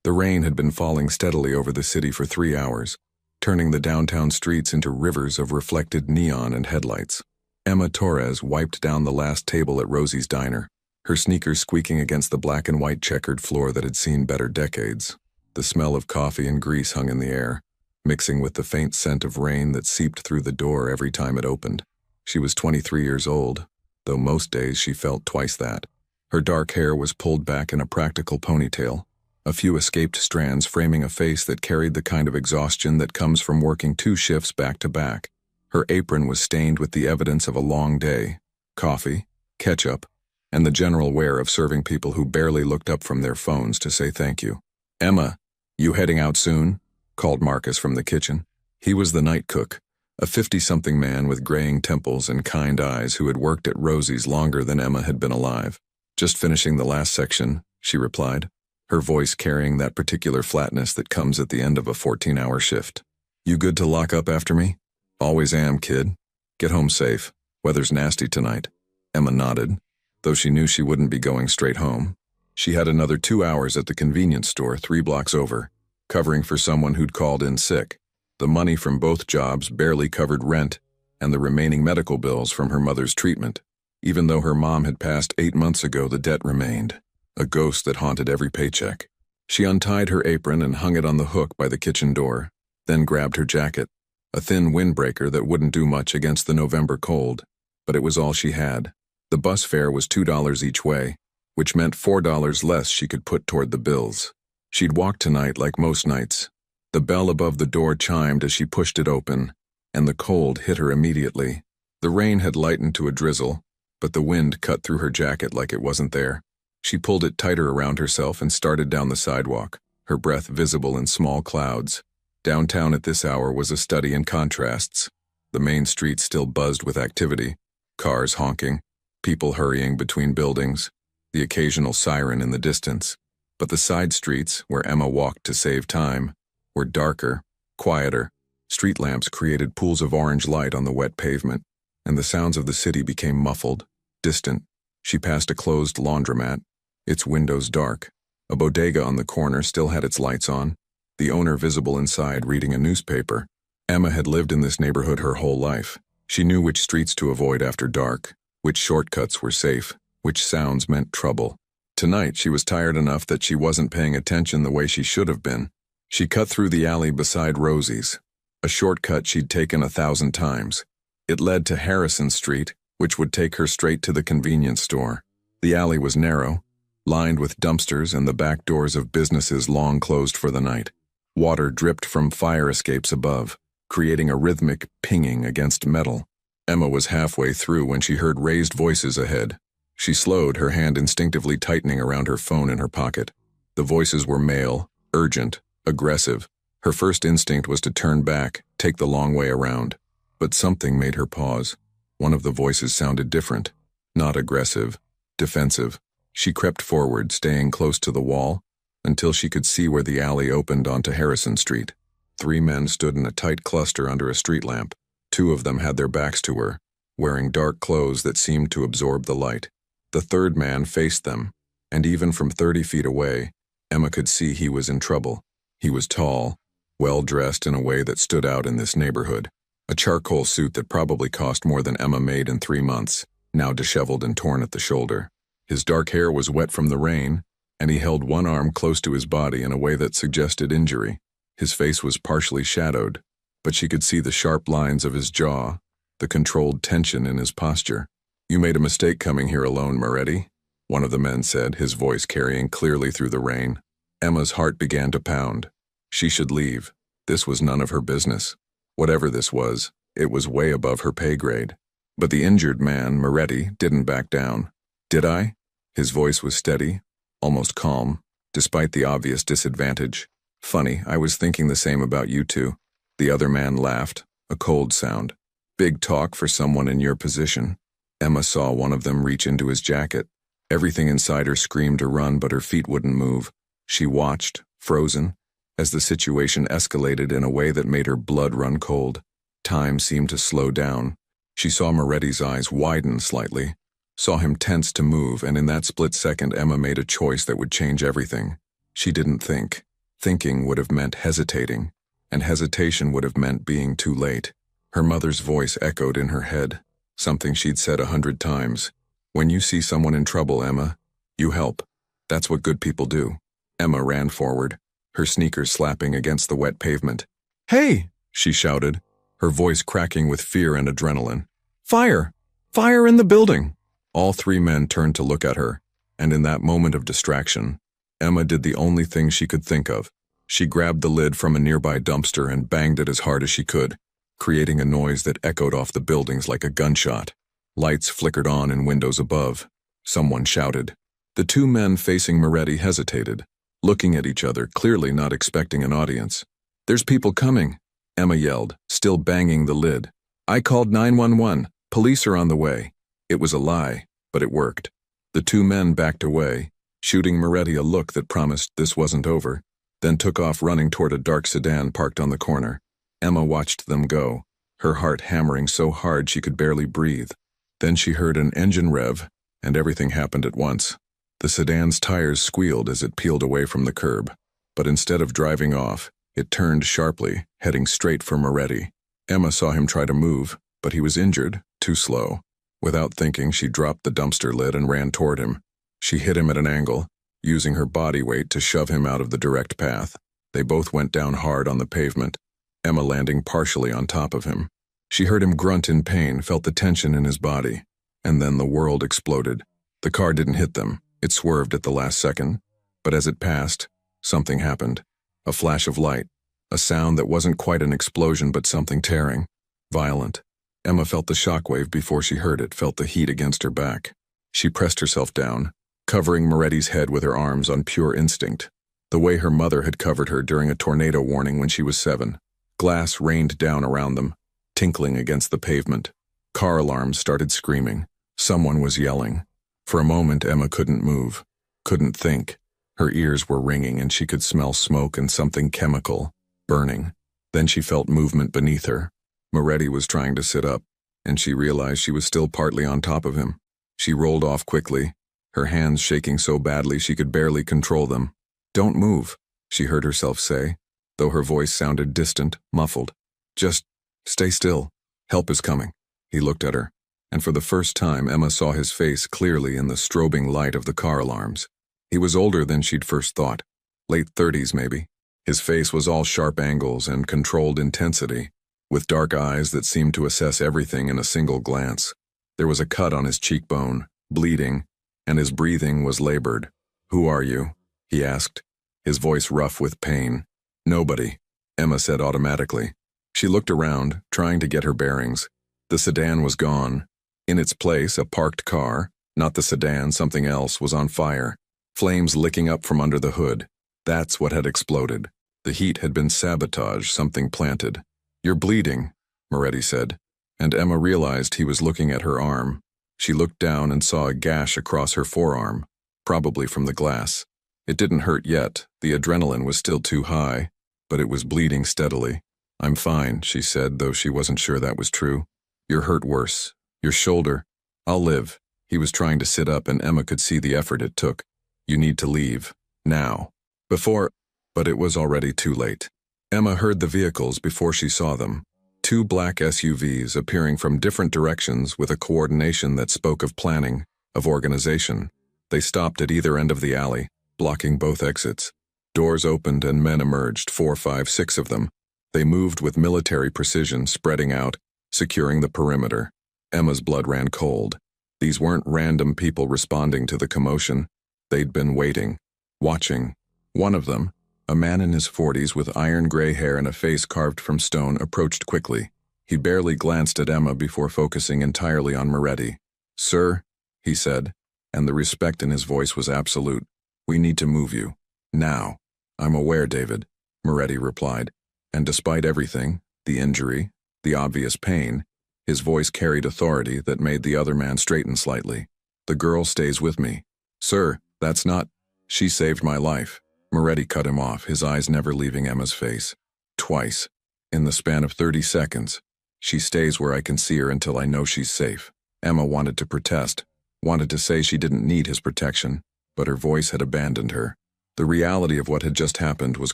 The rain had been falling steadily over the city for 3 hours, turning the downtown streets into rivers of reflected neon and headlights. Emma Torres wiped down the last table at Rosie's diner, her sneakers squeaking against the black and white checkered floor that had seen better decades. The smell of coffee and grease hung in the air, mixing with the faint scent of rain that seeped through the door every time it opened. She was 23 years old, though most days she felt twice that. Her dark hair was pulled back in a practical ponytail, a few escaped strands framing a face that carried the kind of exhaustion that comes from working 2 shifts back to back. Her apron was stained with the evidence of a long day, coffee, ketchup, and the general wear of serving people who barely looked up from their phones to say thank you. "Emma, you heading out soon?" called Marcus from the kitchen. He was the night cook, a 50-something man with graying temples and kind eyes who had worked at Rosie's longer than Emma had been alive. "Just finishing the last section," she replied, her voice carrying that particular flatness that comes at the end of a 14-hour shift. "You good to lock up after me?" "Always am, kid. Get home safe. Weather's nasty tonight." Emma nodded, though she knew she wouldn't be going straight home. She had another 2 hours at the convenience store 3 blocks over, covering for someone who'd called in sick. The money from both jobs barely covered rent and the remaining medical bills from her mother's treatment. Even though her mom had passed 8 months ago, the debt remained, a ghost that haunted every paycheck. She untied her apron and hung it on the hook by the kitchen door, then grabbed her jacket, a thin windbreaker that wouldn't do much against the November cold, but it was all she had. The bus fare was $2 each way, which meant $4 less she could put toward the bills. She'd walk tonight like most nights. The bell above the door chimed as she pushed it open, and the cold hit her immediately. The rain had lightened to a drizzle, but the wind cut through her jacket like it wasn't there. She pulled it tighter around herself and started down the sidewalk, her breath visible in small clouds. Downtown at this hour was a study in contrasts. The main street still buzzed with activity, cars honking, people hurrying between buildings, the occasional siren in the distance. But the side streets, where Emma walked to save time, were darker, quieter. Street lamps created pools of orange light on the wet pavement, and the sounds of the city became muffled, distant. She passed a closed laundromat, its windows dark. A bodega on the corner still had its lights on, the owner visible inside reading a newspaper. Emma had lived in this neighborhood her whole life. She knew which streets to avoid after dark, which shortcuts were safe, which sounds meant trouble. Tonight she was tired enough that she wasn't paying attention the way she should have been. She cut through the alley beside Rosie's, a shortcut she'd taken 1,000 times. It led to Harrison Street, which would take her straight to the convenience store. The alley was narrow, lined with dumpsters and the back doors of businesses long closed for the night. Water dripped from fire escapes above, creating a rhythmic pinging against metal. Emma was halfway through when she heard raised voices ahead. She slowed, her hand instinctively tightening around her phone in her pocket. The voices were male, urgent, aggressive. Her first instinct was to turn back, take the long way around. But something made her pause. One of the voices sounded different. Not aggressive, defensive. She crept forward, staying close to the wall, until she could see where the alley opened onto Harrison Street. 3 men stood in a tight cluster under a street lamp. 2 of them had their backs to her, wearing dark clothes that seemed to absorb the light. The 3rd man faced them, and even from 30 feet away, Emma could see he was in trouble. He was tall, well-dressed in a way that stood out in this neighborhood. A charcoal suit that probably cost more than Emma made in 3 months, now disheveled and torn at the shoulder. His dark hair was wet from the rain, and he held one arm close to his body in a way that suggested injury. His face was partially shadowed, but she could see the sharp lines of his jaw, the controlled tension in his posture. "You made a mistake coming here alone, Moretti," one of the men said, his voice carrying clearly through the rain. Emma's heart began to pound. She should leave. This was none of her business. Whatever this was, it was way above her pay grade. But the injured man, Moretti, didn't back down. "Did I?" His voice was steady, almost calm, despite the obvious disadvantage. "Funny, I was thinking the same about you two." The other man laughed, a cold sound. "Big talk for someone in your position." Emma saw one of them reach into his jacket. Everything inside her screamed to run, but her feet wouldn't move. She watched, frozen, as the situation escalated in a way that made her blood run cold. Time seemed to slow down. She saw Moretti's eyes widen slightly, saw him tense to move, and in that split second Emma made a choice that would change everything. She didn't think. Thinking would have meant hesitating, and hesitation would have meant being too late. Her mother's voice echoed in her head, something she'd said 100 times. When you see someone in trouble, Emma, you help. That's what good people do. Emma ran forward, her sneakers slapping against the wet pavement. "Hey!" she shouted, her voice cracking with fear and adrenaline. "Fire! Fire in the building!" All three men turned to look at her, and in that moment of distraction, Emma did the only thing she could think of. She grabbed the lid from a nearby dumpster and banged it as hard as she could, creating a noise that echoed off the buildings like a gunshot. Lights flickered on in windows above. Someone shouted. The two men facing Moretti hesitated, looking at each other, clearly not expecting an audience. "There's people coming," Emma yelled, still banging the lid. "I called 911. Police are on the way." It was a lie, but it worked. The two men backed away, shooting Moretti a look that promised this wasn't over, then took off running toward a dark sedan parked on the corner. Emma watched them go, her heart hammering so hard she could barely breathe. Then she heard an engine rev, and everything happened at once. The sedan's tires squealed as it peeled away from the curb, but instead of driving off, it turned sharply, heading straight for Moretti. Emma saw him try to move, but he was injured, too slow. Without thinking, she dropped the dumpster lid and ran toward him. She hit him at an angle, using her body weight to shove him out of the direct path. They both went down hard on the pavement, Emma landing partially on top of him. She heard him grunt in pain, felt the tension in his body, and then the world exploded. The car didn't hit them. It swerved at the last second, but as it passed, something happened. A flash of light, a sound that wasn't quite an explosion but something tearing, violent. Emma felt the shockwave before she heard it, felt the heat against her back. She pressed herself down, covering Moretti's head with her arms on pure instinct, the way her mother had covered her during a tornado warning when she was 7. Glass rained down around them, tinkling against the pavement. Car alarms started screaming. Someone was yelling. For a moment, Emma couldn't move, couldn't think. Her ears were ringing and she could smell smoke and something chemical, burning. Then she felt movement beneath her. Moretti was trying to sit up, and she realized she was still partly on top of him. She rolled off quickly, her hands shaking so badly she could barely control them. "Don't move," she heard herself say, though her voice sounded distant, muffled. "Just stay still. Help is coming." He looked at her, and for the first time Emma saw his face clearly in the strobing light of the car alarms. He was older than she'd first thought, late 30s maybe. His face was all sharp angles and controlled intensity, with dark eyes that seemed to assess everything in a single glance. There was a cut on his cheekbone, bleeding, and his breathing was labored. "Who are you?" he asked, his voice rough with pain. "Nobody," Emma said automatically. She looked around, trying to get her bearings. The sedan was gone. In its place, a parked car, not the sedan, something else, was on fire, flames licking up from under the hood. That's what had exploded. The heat had been sabotage, something planted. "You're bleeding," Moretti said, and Emma realized he was looking at her arm. She looked down and saw a gash across her forearm, probably from the glass. It didn't hurt yet, the adrenaline was still too high, but it was bleeding steadily. "I'm fine," she said, though she wasn't sure that was true. "You're hurt worse. Your shoulder. I'll live." He was trying to sit up and Emma could see the effort it took. "You need to leave. Now." But it was already too late. Emma heard the vehicles before she saw them. 2 black SUVs appearing from different directions with a coordination that spoke of planning, of organization. They stopped at either end of the alley, blocking both exits. Doors opened and men emerged, 4, 5, 6 of them. They moved with military precision, spreading out, securing the perimeter. Emma's blood ran cold. These weren't random people responding to the commotion. They'd been waiting, watching. One of them, a man in his 40s with iron gray hair and a face carved from stone, approached quickly. He barely glanced at Emma before focusing entirely on Moretti. "Sir," he said, and the respect in his voice was absolute. "We need to move you. Now." "I'm aware, David," Moretti replied, and despite everything, the injury, the obvious pain, his voice carried authority that made the other man straighten slightly. "The girl stays with me." "Sir, that's not—" "She saved my life." Moretti cut him off, his eyes never leaving Emma's face. "Twice. In the span of 30 seconds. She stays where I can see her until I know she's safe." Emma wanted to protest, wanted to say she didn't need his protection, but her voice had abandoned her. The reality of what had just happened was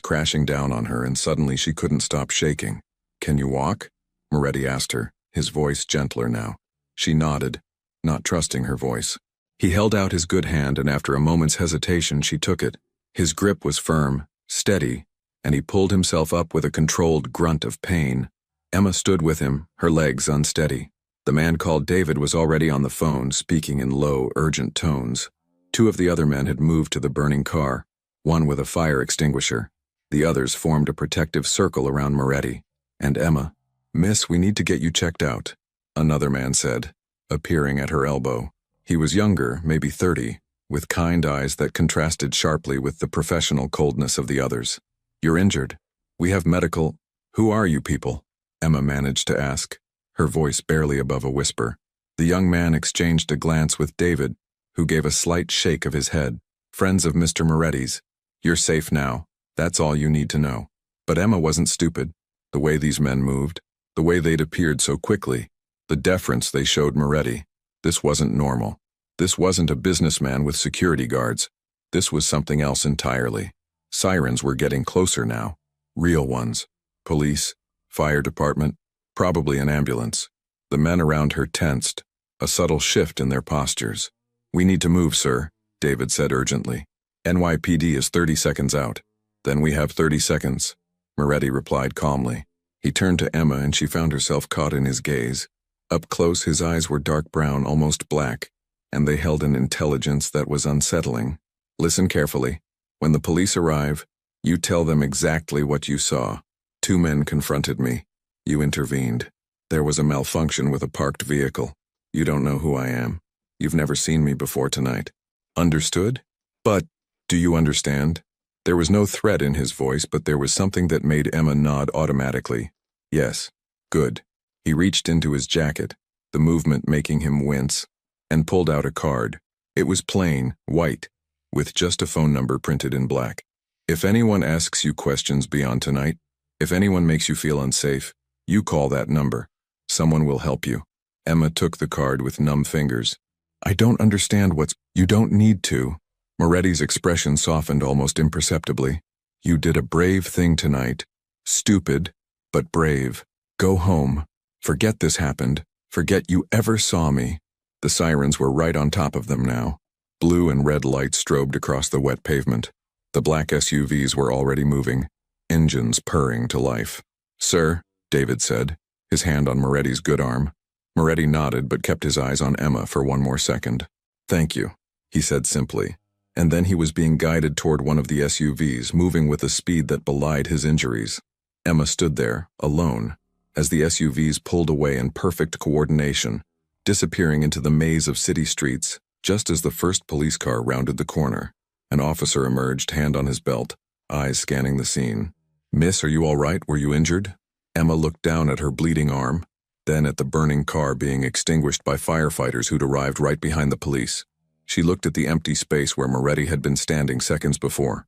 crashing down on her, and suddenly she couldn't stop shaking. "Can you walk?" Moretti asked her, his voice gentler now. She nodded, not trusting her voice. He held out his good hand, and after a moment's hesitation she took it. His grip was firm, steady, and he pulled himself up with a controlled grunt of pain. Emma stood with him, her legs unsteady. The man called David was already on the phone, speaking in low, urgent tones. Two of the other men had moved to the burning car, one with a fire extinguisher. The others formed a protective circle around Moretti. And Emma, "Miss, we need to get you checked out," another man said, appearing at her elbow. He was younger, maybe 30, with kind eyes that contrasted sharply with the professional coldness of the others. "You're injured. We have medical—" "Who are you people?" Emma managed to ask, her voice barely above a whisper. The young man exchanged a glance with David, who gave a slight shake of his head. "Friends of Mr. Moretti's. You're safe now. That's all you need to know." But Emma wasn't stupid. The way these men moved, the way they'd appeared so quickly, the deference they showed Moretti. This wasn't normal. This wasn't a businessman with security guards. This was something else entirely. Sirens were getting closer now. Real ones. Police, fire department, probably an ambulance. The men around her tensed, a subtle shift in their postures. "We need to move, sir," David said urgently. "NYPD is 30 seconds out." "Then we have 30 seconds," Moretti replied calmly. He turned to Emma, and she found herself caught in his gaze. Up close, his eyes were dark brown, almost black, and they held an intelligence that was unsettling. "Listen carefully. When the police arrive, you tell them exactly what you saw. 2 men confronted me. You intervened. There was a malfunction with a parked vehicle. You don't know who I am. You've never seen me before tonight. Understood? But, do you understand?" There was no threat in his voice, but there was something that made Emma nod automatically. "Yes. Good." He reached into his jacket, the movement making him wince, and pulled out a card. It was plain, white, with just a phone number printed in black. "If anyone asks you questions beyond tonight, if anyone makes you feel unsafe, you call that number. Someone will help you." Emma took the card with numb fingers. "I don't understand what's—" "You don't need to." Moretti's expression softened almost imperceptibly. "You did a brave thing tonight. Stupid, but brave. Go home. Forget this happened. Forget you ever saw me." The sirens were right on top of them now. Blue and red lights strobed across the wet pavement. The black SUVs were already moving, engines purring to life. "Sir," David said, his hand on Moretti's good arm. Moretti nodded but kept his eyes on Emma for one more second. "Thank you," he said simply. And then he was being guided toward one of the SUVs, moving with a speed that belied his injuries. Emma stood there, alone, as the SUVs pulled away in perfect coordination, disappearing into the maze of city streets. Just as the first police car rounded the corner, an officer emerged, hand on his belt, eyes scanning the scene. "Miss, are you all right? Were you injured?" Emma looked down at her bleeding arm, then at the burning car being extinguished by firefighters who'd arrived right behind the police. She looked at the empty space where Moretti had been standing seconds before.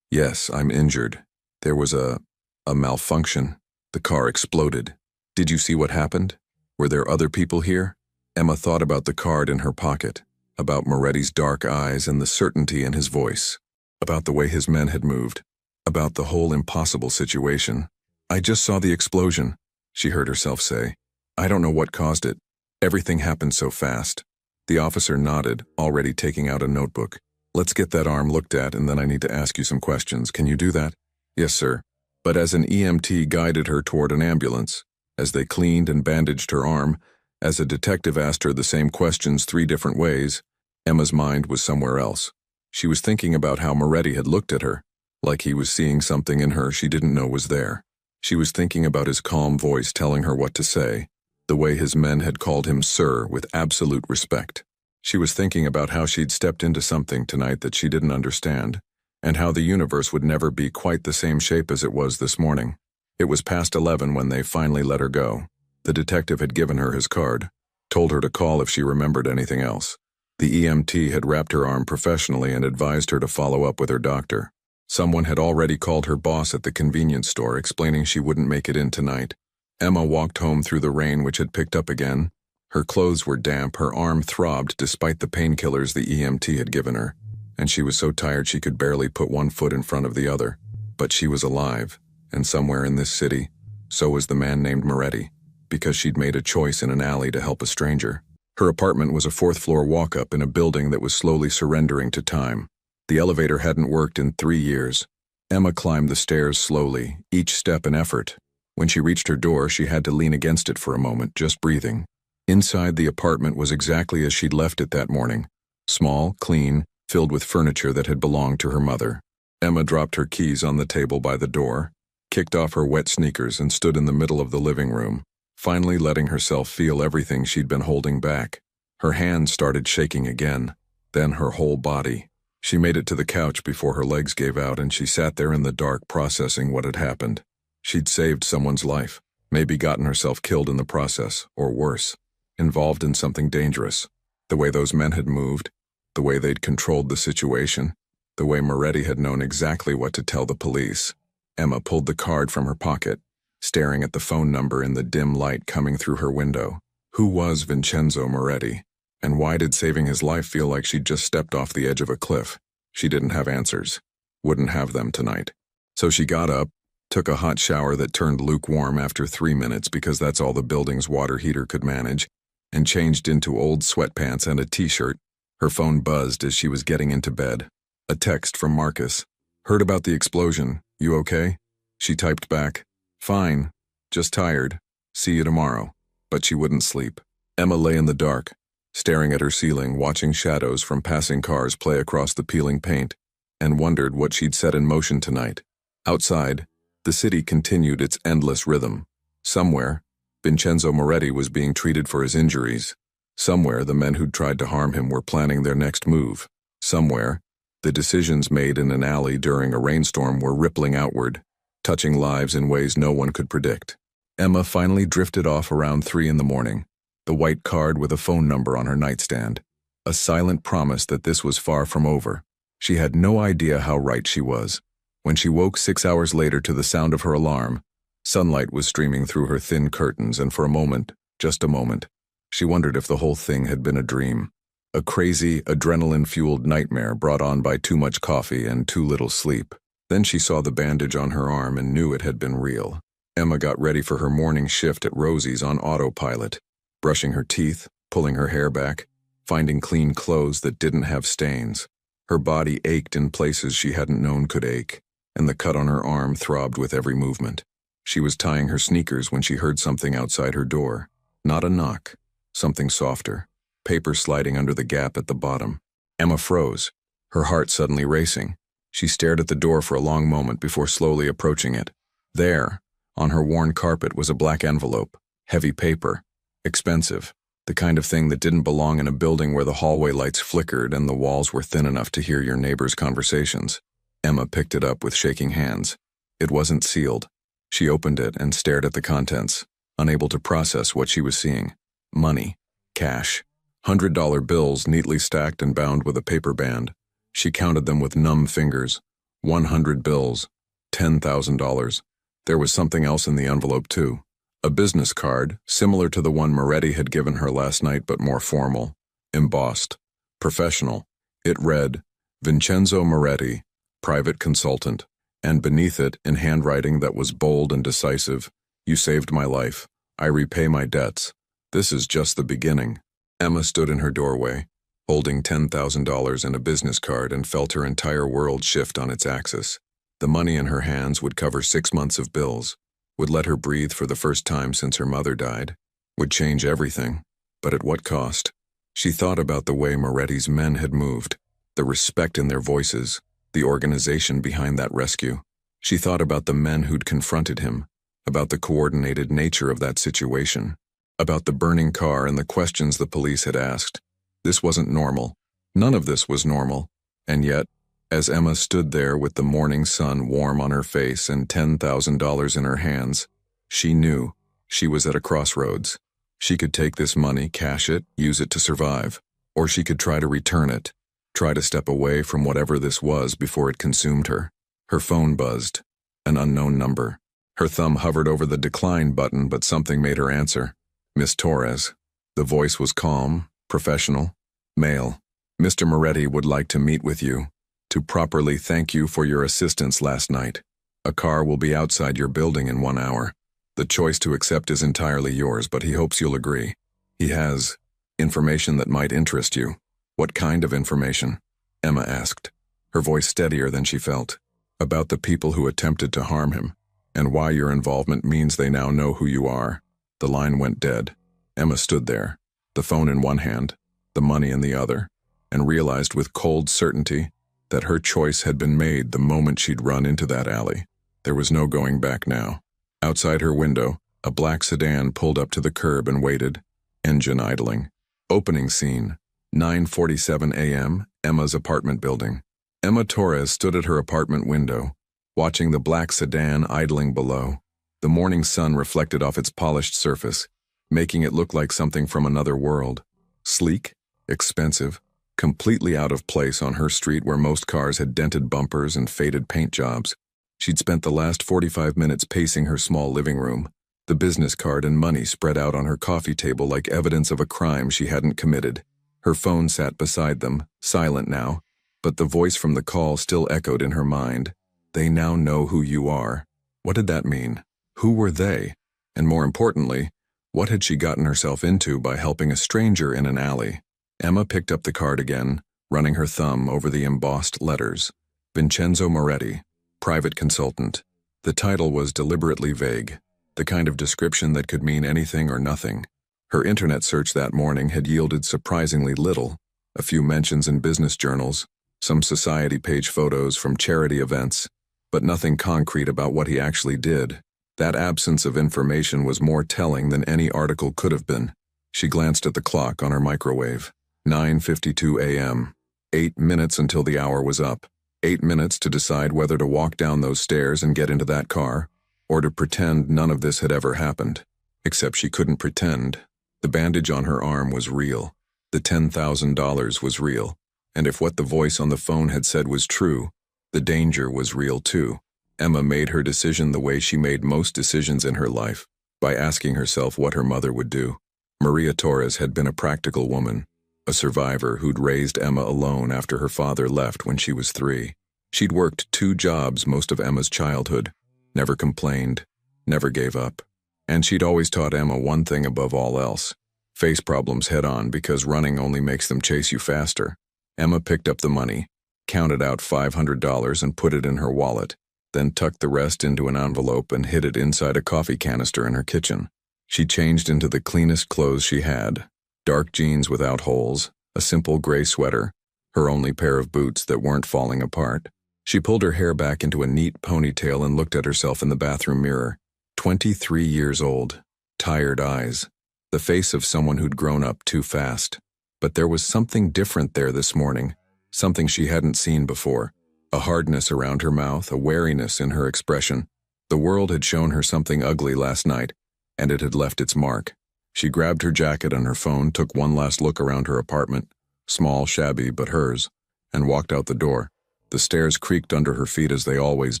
Yes, I'm injured. There was a malfunction. The car exploded. Did you see what happened? Were there other people here?" Emma thought about the card in her pocket, about Moretti's dark eyes and the certainty in his voice, about the way his men had moved, about the whole impossible situation. "I just saw the explosion," she heard herself say. "I don't know what caused it. Everything happened so fast." The officer nodded, already taking out a notebook. "Let's get that arm looked at, and then I need to ask you some questions. Can you do that?" "Yes, sir." But as an EMT guided her toward an ambulance, as they cleaned and bandaged her arm, as a detective asked her the same questions 3 different ways, Emma's mind was somewhere else. She was thinking about how Moretti had looked at her, like he was seeing something in her she didn't know was there. She was thinking about his calm voice telling her what to say, the way his men had called him sir with absolute respect. She was thinking about how she'd stepped into something tonight that she didn't understand, and how the universe would never be quite the same shape as it was this morning. It was past 11 when they finally let her go. The detective had given her his card, told her to call if she remembered anything else. The EMT had wrapped her arm professionally and advised her to follow up with her doctor. Someone had already called her boss at the convenience store, explaining she wouldn't make it in tonight. Emma walked home through the rain, which had picked up again. Her clothes were damp, her arm throbbed despite the painkillers the EMT had given her, and she was so tired she could barely put one foot in front of the other. But she was alive, and somewhere in this city, so was the man named Moretti, because she'd made a choice in an alley to help a stranger. Her apartment was a fourth-floor walk-up in a building that was slowly surrendering to time. The elevator hadn't worked in 3 years. Emma climbed the stairs slowly, each step an effort. When she reached her door, she had to lean against it for a moment, just breathing. Inside the apartment was exactly as she'd left it that morning. Small, clean, filled with furniture that had belonged to her mother. Emma dropped her keys on the table by the door, kicked off her wet sneakers and stood in the middle of the living room, finally letting herself feel everything she'd been holding back. Her hands started shaking again, then her whole body. She made it to the couch before her legs gave out, and she sat there in the dark processing what had happened. She'd saved someone's life, maybe gotten herself killed in the process, or worse, involved in something dangerous. The way those men had moved, the way they'd controlled the situation, the way Moretti had known exactly what to tell the police. Emma pulled the card from her pocket, staring at the phone number in the dim light coming through her window. Who was Vincenzo Moretti? And why did saving his life feel like she'd just stepped off the edge of a cliff? She didn't have answers. Wouldn't have them tonight. So she got up, took a hot shower that turned lukewarm after 3 minutes because that's all the building's water heater could manage, and changed into old sweatpants and a t-shirt. Her phone buzzed as she was getting into bed. A text from Marcus. Heard about the explosion. You okay? She typed back, fine, just tired. See you tomorrow. But she wouldn't sleep. Emma lay in the dark, staring at her ceiling, watching shadows from passing cars play across the peeling paint, and wondered what she'd set in motion tonight. Outside, the city continued its endless rhythm. Somewhere, Vincenzo Moretti was being treated for his injuries. Somewhere, the men who'd tried to harm him were planning their next move. Somewhere, the decisions made in an alley during a rainstorm were rippling outward, touching lives in ways no one could predict. Emma finally drifted off around 3 in the morning, the white card with a phone number on her nightstand, a silent promise that this was far from over. She had no idea how right she was. When she woke 6 hours later to the sound of her alarm, sunlight was streaming through her thin curtains, and for a moment, just a moment, she wondered if the whole thing had been a dream. A crazy, adrenaline-fueled nightmare brought on by too much coffee and too little sleep. Then she saw the bandage on her arm and knew it had been real. Emma got ready for her morning shift at Rosie's on autopilot, brushing her teeth, pulling her hair back, finding clean clothes that didn't have stains. Her body ached in places she hadn't known could ache, and the cut on her arm throbbed with every movement. She was tying her sneakers when she heard something outside her door. Not a knock, something softer, paper sliding under the gap at the bottom. Emma froze, her heart suddenly racing. She stared at the door for a long moment before slowly approaching it. There, on her worn carpet, was a black envelope, heavy paper, expensive, the kind of thing that didn't belong in a building where the hallway lights flickered and the walls were thin enough to hear your neighbors' conversations. Emma picked it up with shaking hands. It wasn't sealed. She opened it and stared at the contents, unable to process what she was seeing. Money. Cash. $100 bills neatly stacked and bound with a paper band. She counted them with numb fingers. 100 bills. $10,000. There was something else in the envelope, too. A business card, similar to the one Moretti had given her last night but more formal. Embossed. Professional. It read, Vincenzo Moretti, private consultant. And beneath it, in handwriting that was bold and decisive, you saved my life. I repay my debts. This is just the beginning. Emma stood in her doorway, holding $10,000 and a business card, and felt her entire world shift on its axis. The money in her hands would cover 6 months of bills, would let her breathe for the first time since her mother died, would change everything, but at what cost? She thought about the way Moretti's men had moved, the respect in their voices, the organization behind that rescue. She thought about the men who'd confronted him, about the coordinated nature of that situation, about the burning car and the questions the police had asked. This wasn't normal. None of this was normal. And yet, as Emma stood there with the morning sun warm on her face and $10,000 in her hands, she knew she was at a crossroads. She could take this money, cash it, use it to survive, or she could try to return it, try to step away from whatever this was before it consumed her. Her phone buzzed. An unknown number. Her thumb hovered over the decline button, but something made her answer. Miss Torres. The voice was calm, professional. Male. Mr. Moretti would like to meet with you, to properly thank you for your assistance last night. A car will be outside your building in 1 hour. The choice to accept is entirely yours, but he hopes you'll agree. He has information that might interest you. What kind of information? Emma asked, her voice steadier than she felt. About the people who attempted to harm him, and why your involvement means they now know who you are. The line went dead. Emma stood there, the phone in one hand, the money in the other, and realized with cold certainty that her choice had been made the moment she'd run into that alley. There was no going back now. Outside her window, a black sedan pulled up to the curb and waited, engine idling. Opening scene, 9:47 a.m., Emma's apartment building. Emma Torres stood at her apartment window, watching the black sedan idling below. The morning sun reflected off its polished surface, making it look like something from another world. Sleek, expensive, completely out of place on her street where most cars had dented bumpers and faded paint jobs. She'd spent the last 45 minutes pacing her small living room, the business card and money spread out on her coffee table like evidence of a crime she hadn't committed. Her phone sat beside them, silent now, but the voice from the call still echoed in her mind. They now know who you are. What did that mean? Who were they? And more importantly, what had she gotten herself into by helping a stranger in an alley? Emma picked up the card again, running her thumb over the embossed letters. Vincenzo Moretti, private consultant. The title was deliberately vague, the kind of description that could mean anything or nothing. Her internet search that morning had yielded surprisingly little, a few mentions in business journals, some society page photos from charity events, but nothing concrete about what he actually did. That absence of information was more telling than any article could have been. She glanced at the clock on her microwave. 9:52 a.m. 8 minutes until the hour was up. 8 minutes to decide whether to walk down those stairs and get into that car, or to pretend none of this had ever happened. Except she couldn't pretend. The bandage on her arm was real. The $10,000 was real. And if what the voice on the phone had said was true, the danger was real too. Emma made her decision the way she made most decisions in her life, by asking herself what her mother would do. Maria Torres had been a practical woman, a survivor who'd raised Emma alone after her father left when she was 3. She'd worked 2 jobs most of Emma's childhood, never complained, never gave up. And she'd always taught Emma one thing above all else: face problems head on, because running only makes them chase you faster. Emma picked up the money, counted out $500 and put it in her wallet, then tucked the rest into an envelope and hid it inside a coffee canister in her kitchen. She changed into the cleanest clothes she had, dark jeans without holes, a simple gray sweater, her only pair of boots that weren't falling apart. She pulled her hair back into a neat ponytail and looked at herself in the bathroom mirror. 23 years old, tired eyes, the face of someone who'd grown up too fast. But there was something different there this morning, something she hadn't seen before. A hardness around her mouth, a wariness in her expression. The world had shown her something ugly last night, and it had left its mark. She grabbed her jacket and her phone, took one last look around her apartment, small, shabby, but hers, and walked out the door. The stairs creaked under her feet as they always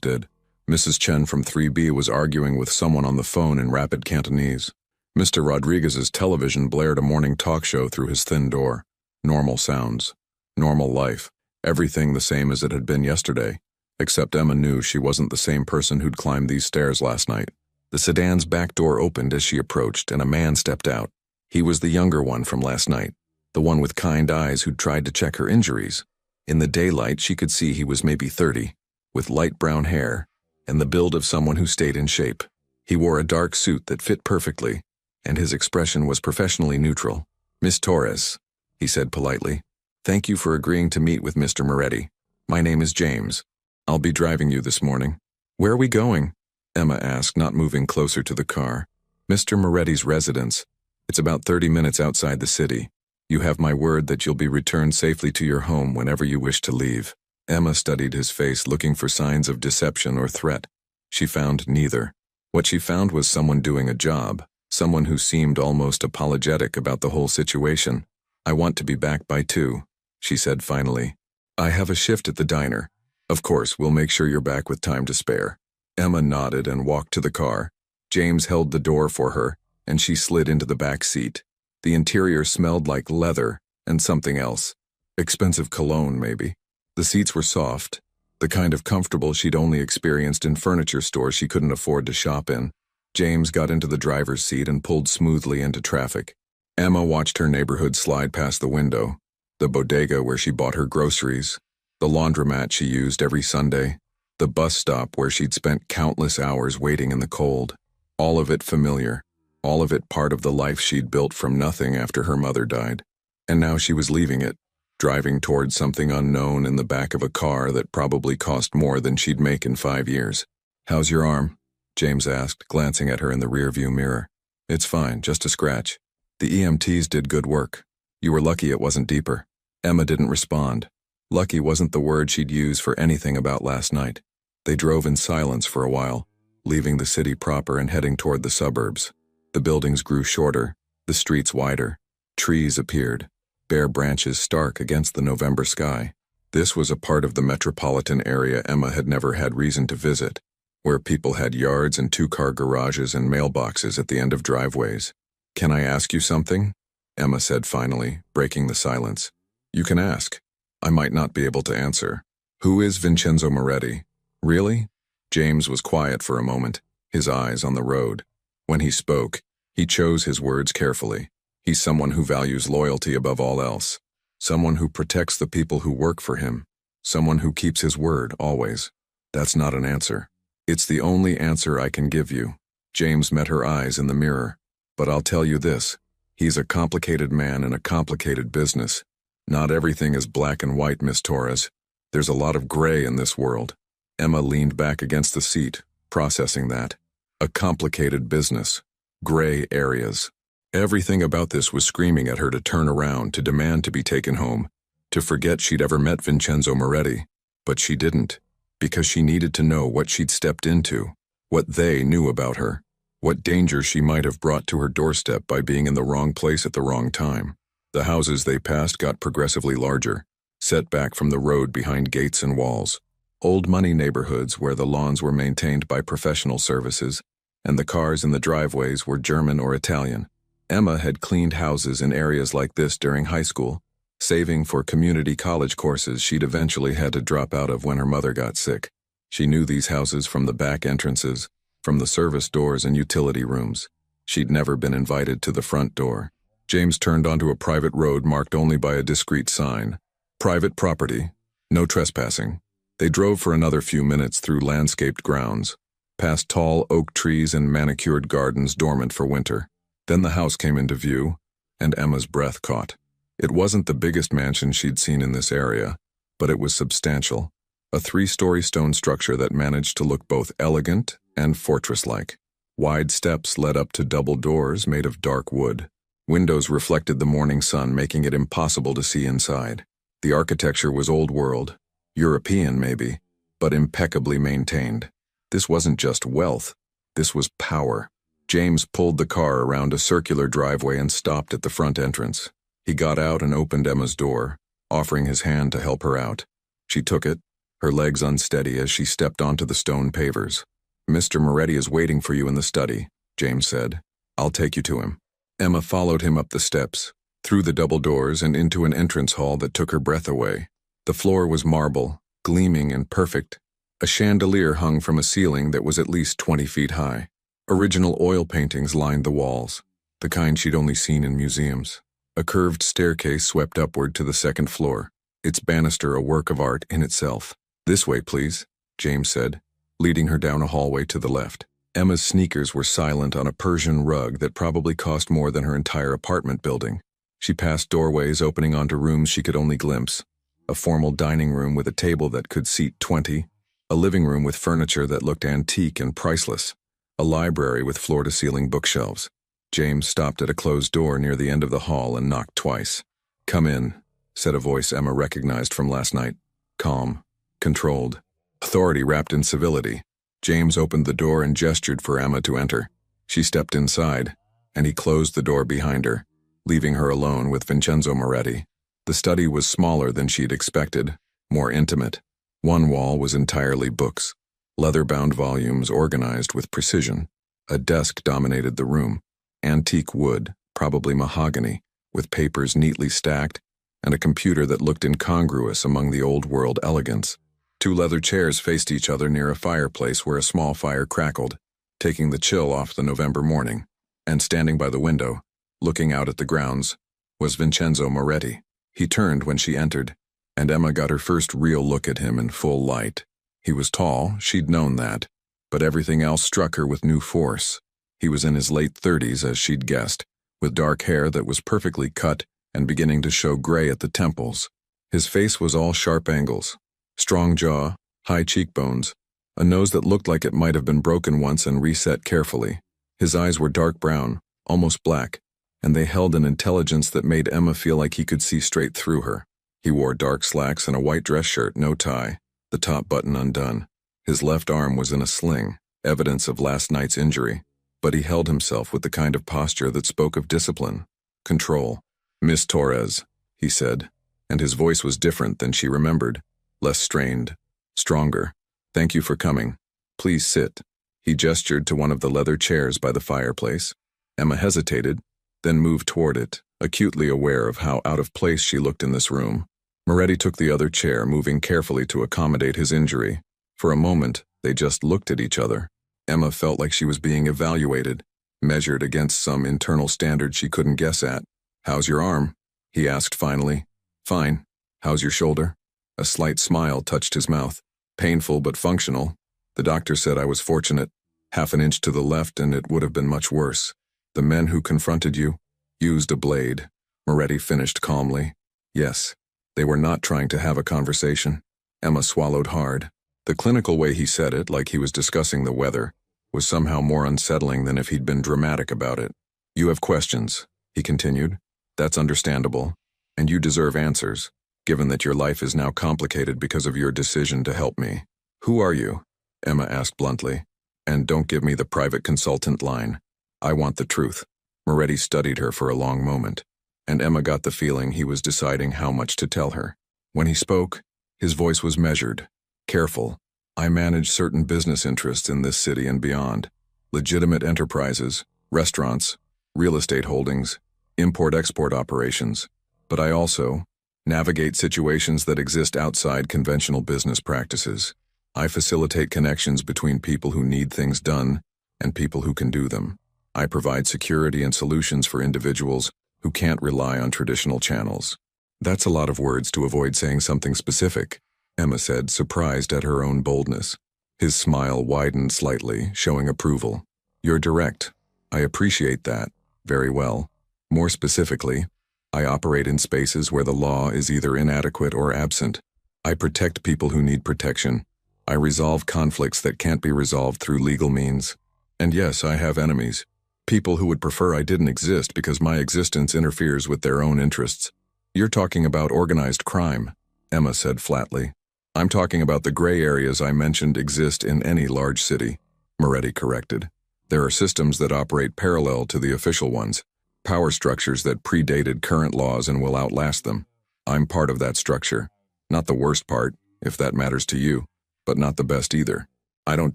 did. Mrs. Chen from 3B was arguing with someone on the phone in rapid Cantonese. Mr. Rodriguez's television blared a morning talk show through his thin door. Normal sounds. Normal life. Everything the same as it had been yesterday, except Emma knew she wasn't the same person who'd climbed these stairs last night. The sedan's back door opened as she approached, and a man stepped out. He was the younger one from last night, the one with kind eyes who'd tried to check her injuries. In the daylight, she could see he was maybe 30, with light brown hair, and the build of someone who stayed in shape. He wore a dark suit that fit perfectly, and his expression was professionally neutral. "Miss Torres," he said politely, "thank you for agreeing to meet with Mr. Moretti. My name is James. I'll be driving you this morning." "Where are we going?" Emma asked, not moving closer to the car. "Mr. Moretti's residence. It's about 30 minutes outside the city. You have my word that you'll be returned safely to your home whenever you wish to leave." Emma studied his face, looking for signs of deception or threat. She found neither. What she found was someone doing a job, someone who seemed almost apologetic about the whole situation. "I want to be back by 2, she said finally. "I have a shift at the diner. Of course, we'll make sure you're back with time to spare." Emma nodded and walked to the car. James held the door for her, and she slid into the back seat. The interior smelled like leather and something else. Expensive cologne, maybe. The seats were soft, the kind of comfortable she'd only experienced in furniture stores she couldn't afford to shop in. James got into the driver's seat and pulled smoothly into traffic. Emma watched her neighborhood slide past the window, the bodega where she bought her groceries, the laundromat she used every Sunday, the bus stop where she'd spent countless hours waiting in the cold. All of it familiar, all of it part of the life she'd built from nothing after her mother died. And now she was leaving it, driving towards something unknown in the back of a car that probably cost more than she'd make in 5 years. "How's your arm?" James asked, glancing at her in the rearview mirror. "It's fine, just a scratch. The EMTs did good work. You were lucky it wasn't deeper." Emma didn't respond. Lucky wasn't the word she'd use for anything about last night. They drove in silence for a while, leaving the city proper and heading toward the suburbs. The buildings grew shorter, the streets wider. Trees appeared, bare branches stark against the November sky. This was a part of the metropolitan area Emma had never had reason to visit, where people had yards and two-car garages and mailboxes at the end of driveways. "Can I ask you something?" Emma said finally, breaking the silence. "You can ask. I might not be able to answer. Who is Vincenzo Moretti?" "Really?" James was quiet for a moment, his eyes on the road. When he spoke, he chose his words carefully. He's someone who values loyalty above all else. Someone who protects the people who work for him. Someone who keeps his word, always. That's not an answer. It's the only answer I can give you. James met her eyes in the mirror. But I'll tell you this. He's a complicated man in a complicated business. Not everything is black and white, Miss Torres. There's a lot of gray in this world. Emma leaned back against the seat, processing that. A complicated business. Gray areas. Everything about this was screaming at her to turn around, to demand to be taken home, to forget she'd ever met Vincenzo Moretti. But she didn't, because she needed to know what she'd stepped into, what they knew about her, what danger she might have brought to her doorstep by being in the wrong place at the wrong time. The houses they passed got progressively larger, set back from the road behind gates and walls. Old money neighborhoods where the lawns were maintained by professional services, and the cars in the driveways were German or Italian. Emma had cleaned houses in areas like this during high school, saving for community college courses she'd eventually had to drop out of when her mother got sick. She knew these houses from the back entrances, from the service doors and utility rooms. She'd never been invited to the front door. James turned onto a private road marked only by a discreet sign. Private property, no trespassing. They drove for another few minutes through landscaped grounds, past tall oak trees and manicured gardens dormant for winter. Then the house came into view, and Emma's breath caught. It wasn't the biggest mansion she'd seen in this area, but it was substantial. A 3-story stone structure that managed to look both elegant and fortress-like. Wide steps led up to double doors made of dark wood. Windows reflected the morning sun, making it impossible to see inside. The architecture was old world, European maybe, but impeccably maintained. This wasn't just wealth, this was power. James pulled the car around a circular driveway and stopped at the front entrance. He got out and opened Emma's door, offering his hand to help her out. She took it, her legs unsteady as she stepped onto the stone pavers. "Mr. Moretti is waiting for you in the study," James said. "I'll take you to him." Emma followed him up the steps, through the double doors and into an entrance hall that took her breath away. The floor was marble, gleaming and perfect. A chandelier hung from a ceiling that was at least 20 feet high. Original oil paintings lined the walls, the kind she'd only seen in museums. A curved staircase swept upward to the second floor, its banister a work of art in itself. "This way, please," James said, leading her down a hallway to the left. Emma's sneakers were silent on a Persian rug that probably cost more than her entire apartment building. She passed doorways opening onto rooms she could only glimpse. A formal dining room with a table that could seat 20, a living room with furniture that looked antique and priceless, a library with floor-to-ceiling bookshelves. James stopped at a closed door near the end of the hall and knocked twice. "Come in," said a voice Emma recognized from last night. Calm, controlled, authority wrapped in civility. James opened the door and gestured for Emma to enter. She stepped inside, and he closed the door behind her, leaving her alone with Vincenzo Moretti. The study was smaller than she'd expected, more intimate. One wall was entirely books, leather-bound volumes organized with precision. A desk dominated the room, antique wood, probably mahogany, with papers neatly stacked, and a computer that looked incongruous among the old-world elegance. Two leather chairs faced each other near a fireplace where a small fire crackled, taking the chill off the November morning. And standing by the window, looking out at the grounds, was Vincenzo Moretti. He turned when she entered, and Emma got her first real look at him in full light. He was tall, she'd known that, but everything else struck her with new force. He was in his late 30s, as she'd guessed, with dark hair that was perfectly cut and beginning to show gray at the temples. His face was all sharp angles, strong jaw, high cheekbones, a nose that looked like it might have been broken once and reset carefully. His eyes were dark brown, almost black, and they held an intelligence that made Emma feel like he could see straight through her. He wore dark slacks and a white dress shirt, no tie, the top button undone. His left arm was in a sling, evidence of last night's injury, but he held himself with the kind of posture that spoke of discipline, control. "Miss Torres," he said, and his voice was different than she remembered, less strained, stronger. "Thank you for coming. Please sit." He gestured to one of the leather chairs by the fireplace. Emma hesitated, then moved toward it, acutely aware of how out of place she looked in this room. Moretti took the other chair, moving carefully to accommodate his injury. For a moment, they just looked at each other. Emma felt like she was being evaluated, measured against some internal standard she couldn't guess at. "How's your arm?" he asked finally. "Fine. How's your shoulder?" A slight smile touched his mouth. "Painful but functional. The doctor said I was fortunate. Half an inch to the left and it would have been much worse. The men who confronted you used a blade," Moretti finished calmly. "Yes, they were not trying to have a conversation." Emma swallowed hard. The clinical way he said it, like he was discussing the weather, was somehow more unsettling than if he'd been dramatic about it. "You have questions," he continued. "That's understandable, and you deserve answers, given that your life is now complicated because of your decision to help me." "Who are you?" Emma asked bluntly. "And don't give me the private consultant line. I want the truth." Moretti studied her for a long moment, and Emma got the feeling he was deciding how much to tell her. When he spoke, his voice was measured, careful. "I manage certain business interests in this city and beyond. Legitimate enterprises, restaurants, real estate holdings, import-export operations. But I also navigate situations that exist outside conventional business practices. I facilitate connections between people who need things done and people who can do them. I provide security and solutions for individuals who can't rely on traditional channels." "That's a lot of words to avoid saying something specific," Emma said, surprised at her own boldness. His smile widened slightly, showing approval. "You're direct. I appreciate that. Very well. More specifically, I operate in spaces where the law is either inadequate or absent. I protect people who need protection. I resolve conflicts that can't be resolved through legal means. And yes, I have enemies. People who would prefer I didn't exist because my existence interferes with their own interests." "You're talking about organized crime," Emma said flatly. "I'm talking about the gray areas I mentioned exist in any large city," Moretti corrected. "There are systems that operate parallel to the official ones, power structures that predated current laws and will outlast them. I'm part of that structure. Not the worst part, if that matters to you, but not the best either. I don't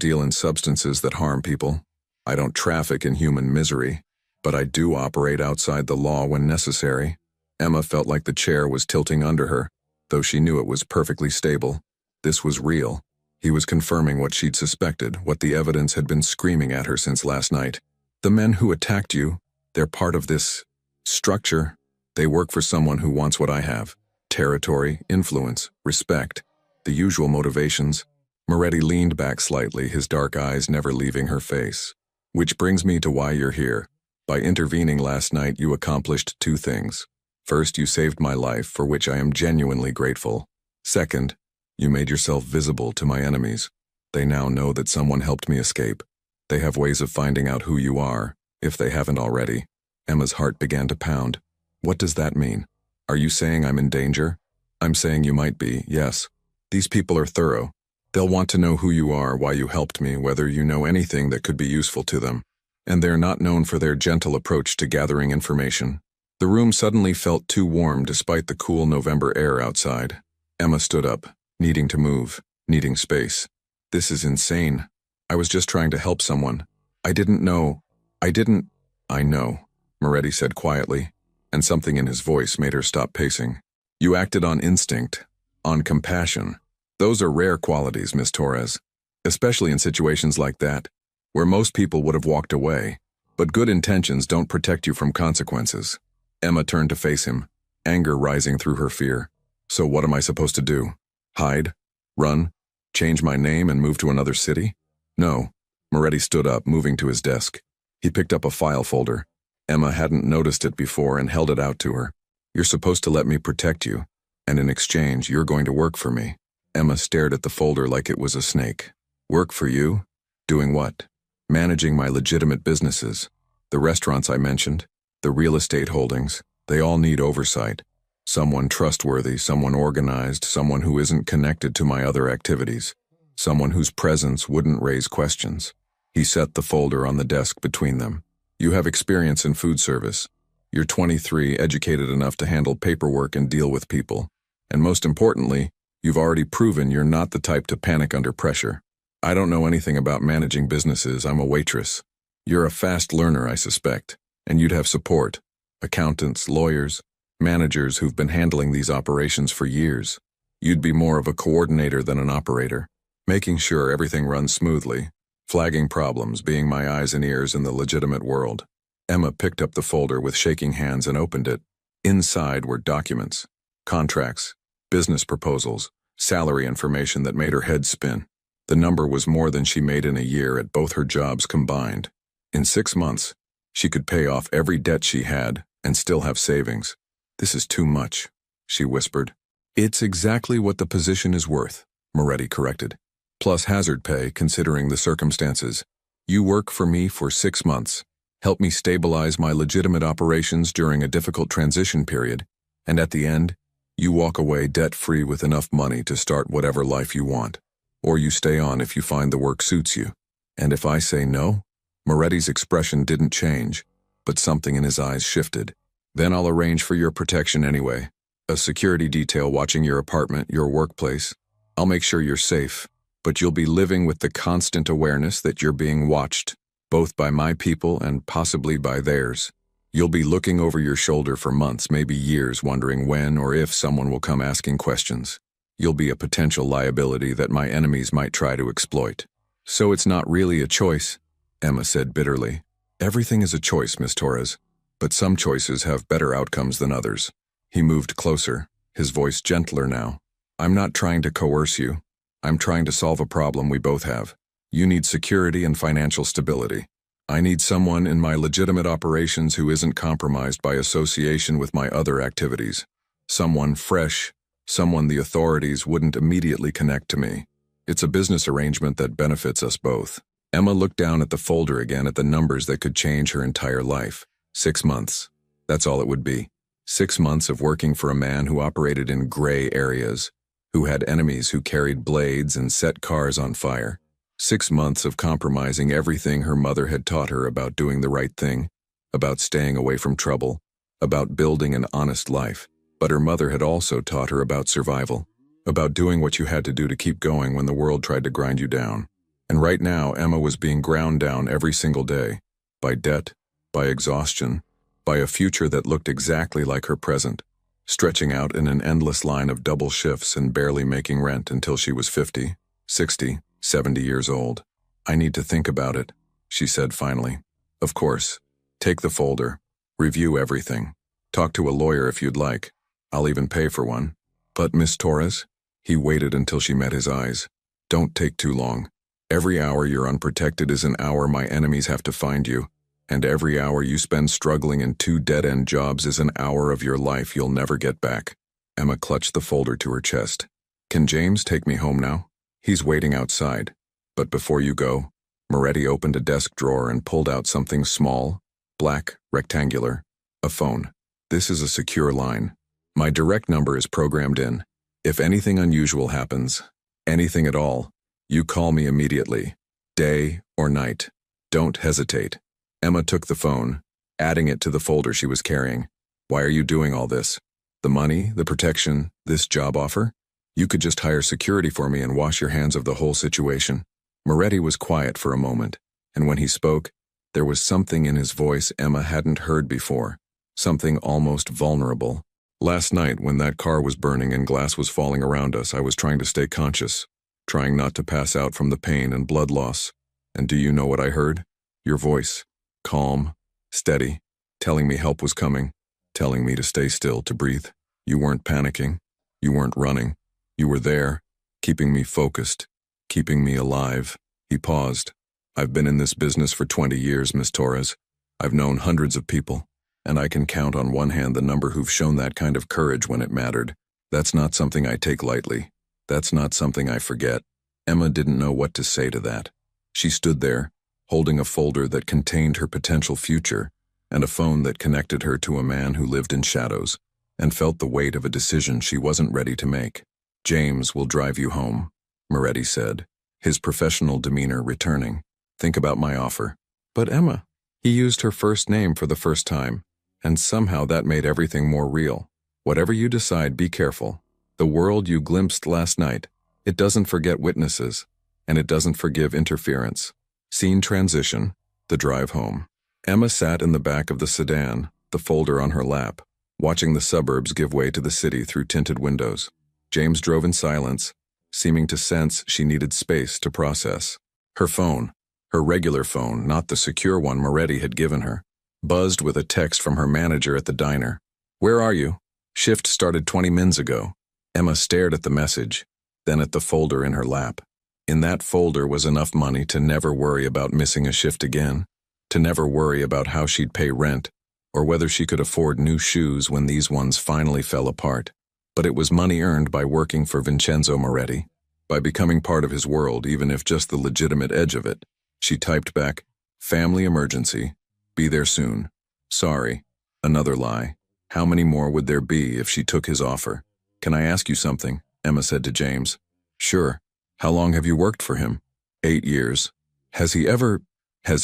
deal in substances that harm people. I don't traffic in human misery, but I do operate outside the law when necessary." Emma felt like the chair was tilting under her, though she knew it was perfectly stable. This was real. He was confirming what she'd suspected, what the evidence had been screaming at her since last night. "The men who attacked you, they're part of this structure. They work for someone who wants what I have. Territory, influence, respect. The usual motivations." Moretti leaned back slightly, his dark eyes never leaving her face. "Which brings me to why you're here. By intervening last night, you accomplished two things. First, you saved my life, for which I am genuinely grateful. Second, you made yourself visible to my enemies. They now know that someone helped me escape. They have ways of finding out who you are, if they haven't already." Emma's heart began to pound. "What does that mean? Are you saying I'm in danger?" "I'm saying you might be, yes. These people are thorough. They'll want to know who you are, why you helped me, whether you know anything that could be useful to them. And they're not known for their gentle approach to gathering information." The room suddenly felt too warm despite the cool November air outside. Emma stood up, needing to move, needing space. "This is insane. I was just trying to help someone. I didn't know. "I know," Moretti said quietly, and something in his voice made her stop pacing. You acted on instinct, on compassion. Those are rare qualities, Miss Torres, especially in situations like that, where most people would have walked away. But good intentions don't protect you from consequences. Emma turned to face him, anger rising through her fear. So what am I supposed to do? Hide? Run? Change my name and move to another city? No. Moretti stood up, moving to his desk. He picked up a file folder. Emma hadn't noticed it before and held it out to her. You're supposed to let me protect you, and in exchange, you're going to work for me. Emma stared at the folder like it was a snake. Work for you? Doing what? Managing my legitimate businesses. The restaurants I mentioned, the real estate holdings, they all need oversight. Someone trustworthy, someone organized, someone who isn't connected to my other activities. Someone whose presence wouldn't raise questions. He set the folder on the desk between them. You have experience in food service. You're 23, educated enough to handle paperwork and deal with people. And most importantly, you've already proven you're not the type to panic under pressure. I don't know anything about managing businesses. I'm a waitress. You're a fast learner, I suspect, and you'd have support. Accountants, lawyers, managers who've been handling these operations for years. You'd be more of a coordinator than an operator, making sure everything runs smoothly, flagging problems, being my eyes and ears in the legitimate world. Emma picked up the folder with shaking hands and opened it. Inside were documents, contracts, business proposals, salary information that made her head spin. The number was more than she made in a year at both her jobs combined. In 6 months, she could pay off every debt she had and still have savings. This is too much, she whispered. It's exactly what the position is worth, Moretti corrected. Plus hazard pay, considering the circumstances. You work for me for 6 months, help me stabilize my legitimate operations during a difficult transition period, and at the end, you walk away debt-free with enough money to start whatever life you want. Or you stay on if you find the work suits you. And if I say no? Moretti's expression didn't change, but something in his eyes shifted. Then I'll arrange for your protection anyway. A security detail watching your apartment, your workplace. I'll make sure you're safe, but you'll be living with the constant awareness that you're being watched, both by my people and possibly by theirs. You'll be looking over your shoulder for months, maybe years, wondering when or if someone will come asking questions. You'll be a potential liability that my enemies might try to exploit. So it's not really a choice, Emma said bitterly. Everything is a choice, Miss Torres, but some choices have better outcomes than others. He moved closer, his voice gentler now. I'm not trying to coerce you. I'm trying to solve a problem we both have. You need security and financial stability. I need someone in my legitimate operations who isn't compromised by association with my other activities. Someone fresh, someone the authorities wouldn't immediately connect to me. It's a business arrangement that benefits us both. Emma looked down at the folder again at the numbers that could change her entire life. 6 months. That's all it would be. 6 months of working for a man who operated in gray areas, who had enemies who carried blades and set cars on fire. 6 months of compromising everything her mother had taught her about doing the right thing, about staying away from trouble, about building an honest life. But her mother had also taught her about survival, about doing what you had to do to keep going when the world tried to grind you down. And right now, Emma was being ground down every single day, by debt, by exhaustion, by a future that looked exactly like her present, stretching out in an endless line of double shifts and barely making rent until she was 50, 60, 70 years old. I need to think about it, she said finally. Of course. Take the folder. Review everything. Talk to a lawyer if you'd like. I'll even pay for one. But Miss Torres? He waited until she met his eyes. Don't take too long. Every hour you're unprotected is an hour my enemies have to find you, and every hour you spend struggling in 2 dead-end jobs is an hour of your life you'll never get back. Emma clutched the folder to her chest. Can James take me home now? He's waiting outside. But before you go, Moretti opened a desk drawer and pulled out something small, black, rectangular. A phone. This is a secure line. My direct number is programmed in. If anything unusual happens, anything at all, you call me immediately, day or night. Don't hesitate. Emma took the phone, adding it to the folder she was carrying. Why are you doing all this? The money, the protection, this job offer? You could just hire security for me and wash your hands of the whole situation. Moretti was quiet for a moment, and when he spoke, there was something in his voice Emma hadn't heard before, something almost vulnerable. Last night, when that car was burning and glass was falling around us, I was trying to stay conscious, trying not to pass out from the pain and blood loss. And do you know what I heard? Your voice. Calm, steady, telling me help was coming, telling me to stay still, to breathe. You weren't panicking. You weren't running. You were there, keeping me focused, keeping me alive. He paused. I've been in this business for 20 years, Miss Torres. I've known hundreds of people, and I can count on one hand the number who've shown that kind of courage when it mattered. That's not something I take lightly. That's not something I forget. Emma didn't know what to say to that. She stood there, holding a folder that contained her potential future, and a phone that connected her to a man who lived in shadows, and felt the weight of a decision she wasn't ready to make. James will drive you home, Moretti said, his professional demeanor returning. Think about my offer. But Emma, he used her first name for the first time, and somehow that made everything more real. Whatever you decide, be careful. The world you glimpsed last night, it doesn't forget witnesses, and it doesn't forgive interference. Scene transition, the drive home. Emma sat in the back of the sedan, the folder on her lap, watching the suburbs give way to the city through tinted windows. James drove in silence, seeming to sense she needed space to process. Her phone, her regular phone, not the secure one Moretti had given her, buzzed with a text from her manager at the diner. Where are you? Shift started 20 minutes ago. Emma stared at the message, then at the folder in her lap. In that folder was enough money to never worry about missing a shift again, to never worry about how she'd pay rent, or whether she could afford new shoes when these ones finally fell apart. But it was money earned by working for Vincenzo Moretti, by becoming part of his world, even if just the legitimate edge of it. She typed back, family emergency, be there soon. Sorry, another lie. How many more would there be if she took his offer? Can I ask you something? Emma said to James. Sure. How long have you worked for him? 8 years. Has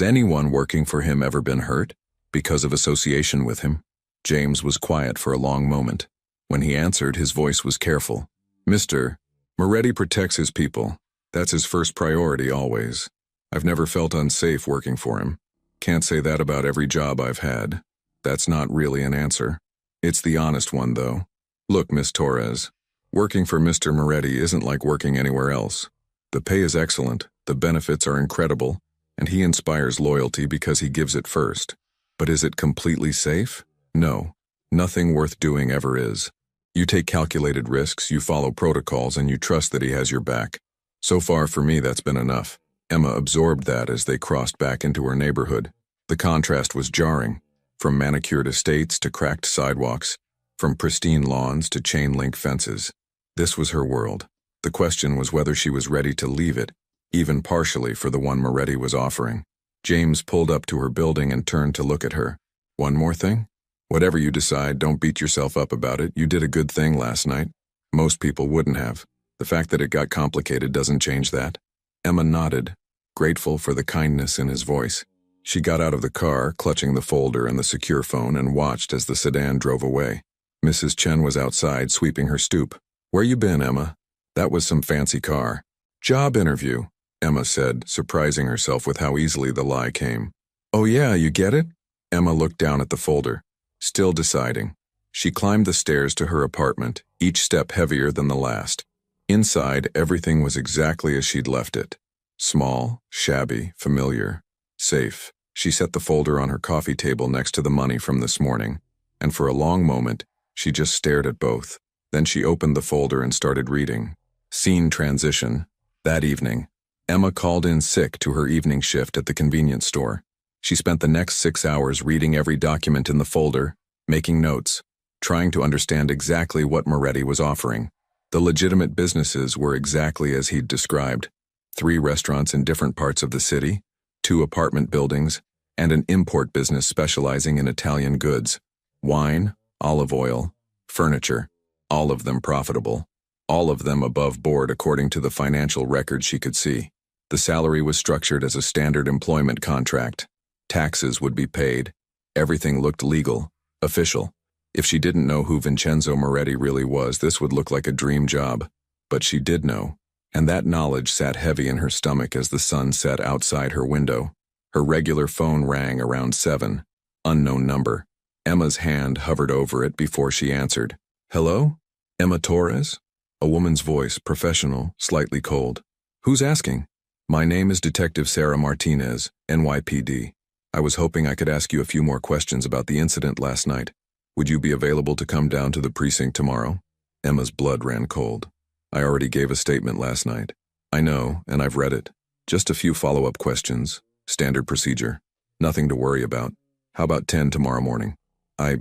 anyone working for him ever been hurt because of association with him? James was quiet for a long moment. When he answered, his voice was careful. Mr. Moretti protects his people. That's his first priority always. I've never felt unsafe working for him. Can't say that about every job I've had. That's not really an answer. It's the honest one, though. Look, Miss Torres, working for Mr. Moretti isn't like working anywhere else. The pay is excellent, the benefits are incredible, and he inspires loyalty because he gives it first. But is it completely safe? No. Nothing worth doing ever is. You take calculated risks, you follow protocols, and you trust that he has your back. So far for me, that's been enough. Emma absorbed that as they crossed back into her neighborhood. The contrast was jarring. From manicured estates to cracked sidewalks, from pristine lawns to chain-link fences. This was her world. The question was whether she was ready to leave it, even partially for the one Moretti was offering. James pulled up to her building and turned to look at her. One more thing? Whatever you decide, don't beat yourself up about it. You did a good thing last night. Most people wouldn't have. The fact that it got complicated doesn't change that. Emma nodded, grateful for the kindness in his voice. She got out of the car, clutching the folder and the secure phone, and watched as the sedan drove away. Mrs. Chen was outside, sweeping her stoop. Where you been, Emma? That was some fancy car. Job interview, Emma said, surprising herself with how easily the lie came. Oh yeah, you get it? Emma looked down at the folder, still deciding. She climbed the stairs to her apartment, each step heavier than the last. Inside, everything was exactly as she'd left it. Small, shabby, familiar. Safe. She set the folder on her coffee table next to the money from this morning, and for a long moment, she just stared at both. Then she opened the folder and started reading. Scene transition. That evening, Emma called in sick to her evening shift at the convenience store. She spent the next 6 hours reading every document in the folder, making notes, trying to understand exactly what Moretti was offering. The legitimate businesses were exactly as he'd described. 3 restaurants in different parts of the city, 2 apartment buildings, and an import business specializing in Italian goods. Wine, olive oil, furniture, all of them profitable. All of them above board according to the financial records she could see. The salary was structured as a standard employment contract. Taxes would be paid. Everything looked legal, official. If she didn't know who Vincenzo Moretti really was, this would look like a dream job. But she did know, and that knowledge sat heavy in her stomach as the sun set outside her window. Her regular phone rang around 7. Unknown number. Emma's hand hovered over it before she answered. Hello? Emma Torres? A woman's voice, professional, slightly cold. Who's asking? My name is Detective Sarah Martinez, NYPD. I was hoping I could ask you a few more questions about the incident last night. Would you be available to come down to the precinct tomorrow? Emma's blood ran cold. I already gave a statement last night. I know, and I've read it. Just a few follow-up questions. Standard procedure. Nothing to worry about. How about 10 tomorrow morning? I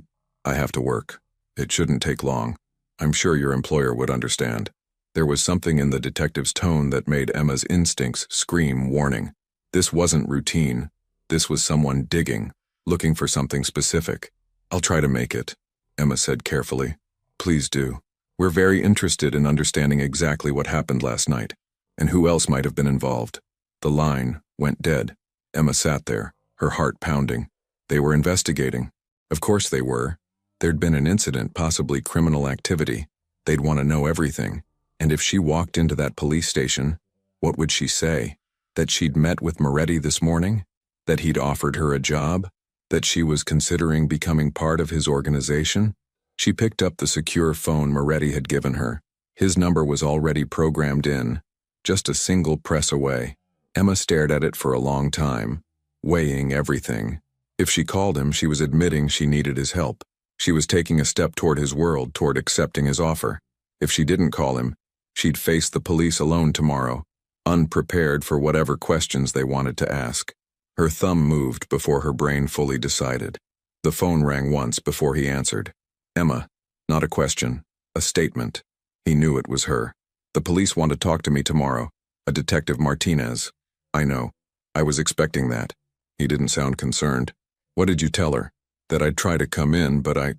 have to work. It shouldn't take long. I'm sure your employer would understand. There was something in the detective's tone that made Emma's instincts scream warning. This wasn't routine. This was someone digging, looking for something specific. I'll try to make it, Emma said carefully. Please do. We're very interested in understanding exactly what happened last night, and who else might have been involved. The line went dead. Emma sat there, her heart pounding. They were investigating. Of course they were. There'd been an incident, possibly criminal activity. They'd want to know everything. And if she walked into that police station, what would she say? That she'd met with Moretti this morning? That he'd offered her a job? That she was considering becoming part of his organization? She picked up the secure phone Moretti had given her. His number was already programmed in, just a single press away. Emma stared at it for a long time, weighing everything. If she called him, she was admitting she needed his help. She was taking a step toward his world, toward accepting his offer. If she didn't call him, she'd face the police alone tomorrow, unprepared for whatever questions they wanted to ask. Her thumb moved before her brain fully decided. The phone rang once before he answered. Emma, not a question, a statement. He knew it was her. The police want to talk to me tomorrow, a Detective Martinez. I know. I was expecting that. He didn't sound concerned. What did you tell her? That I'd try to come in, but I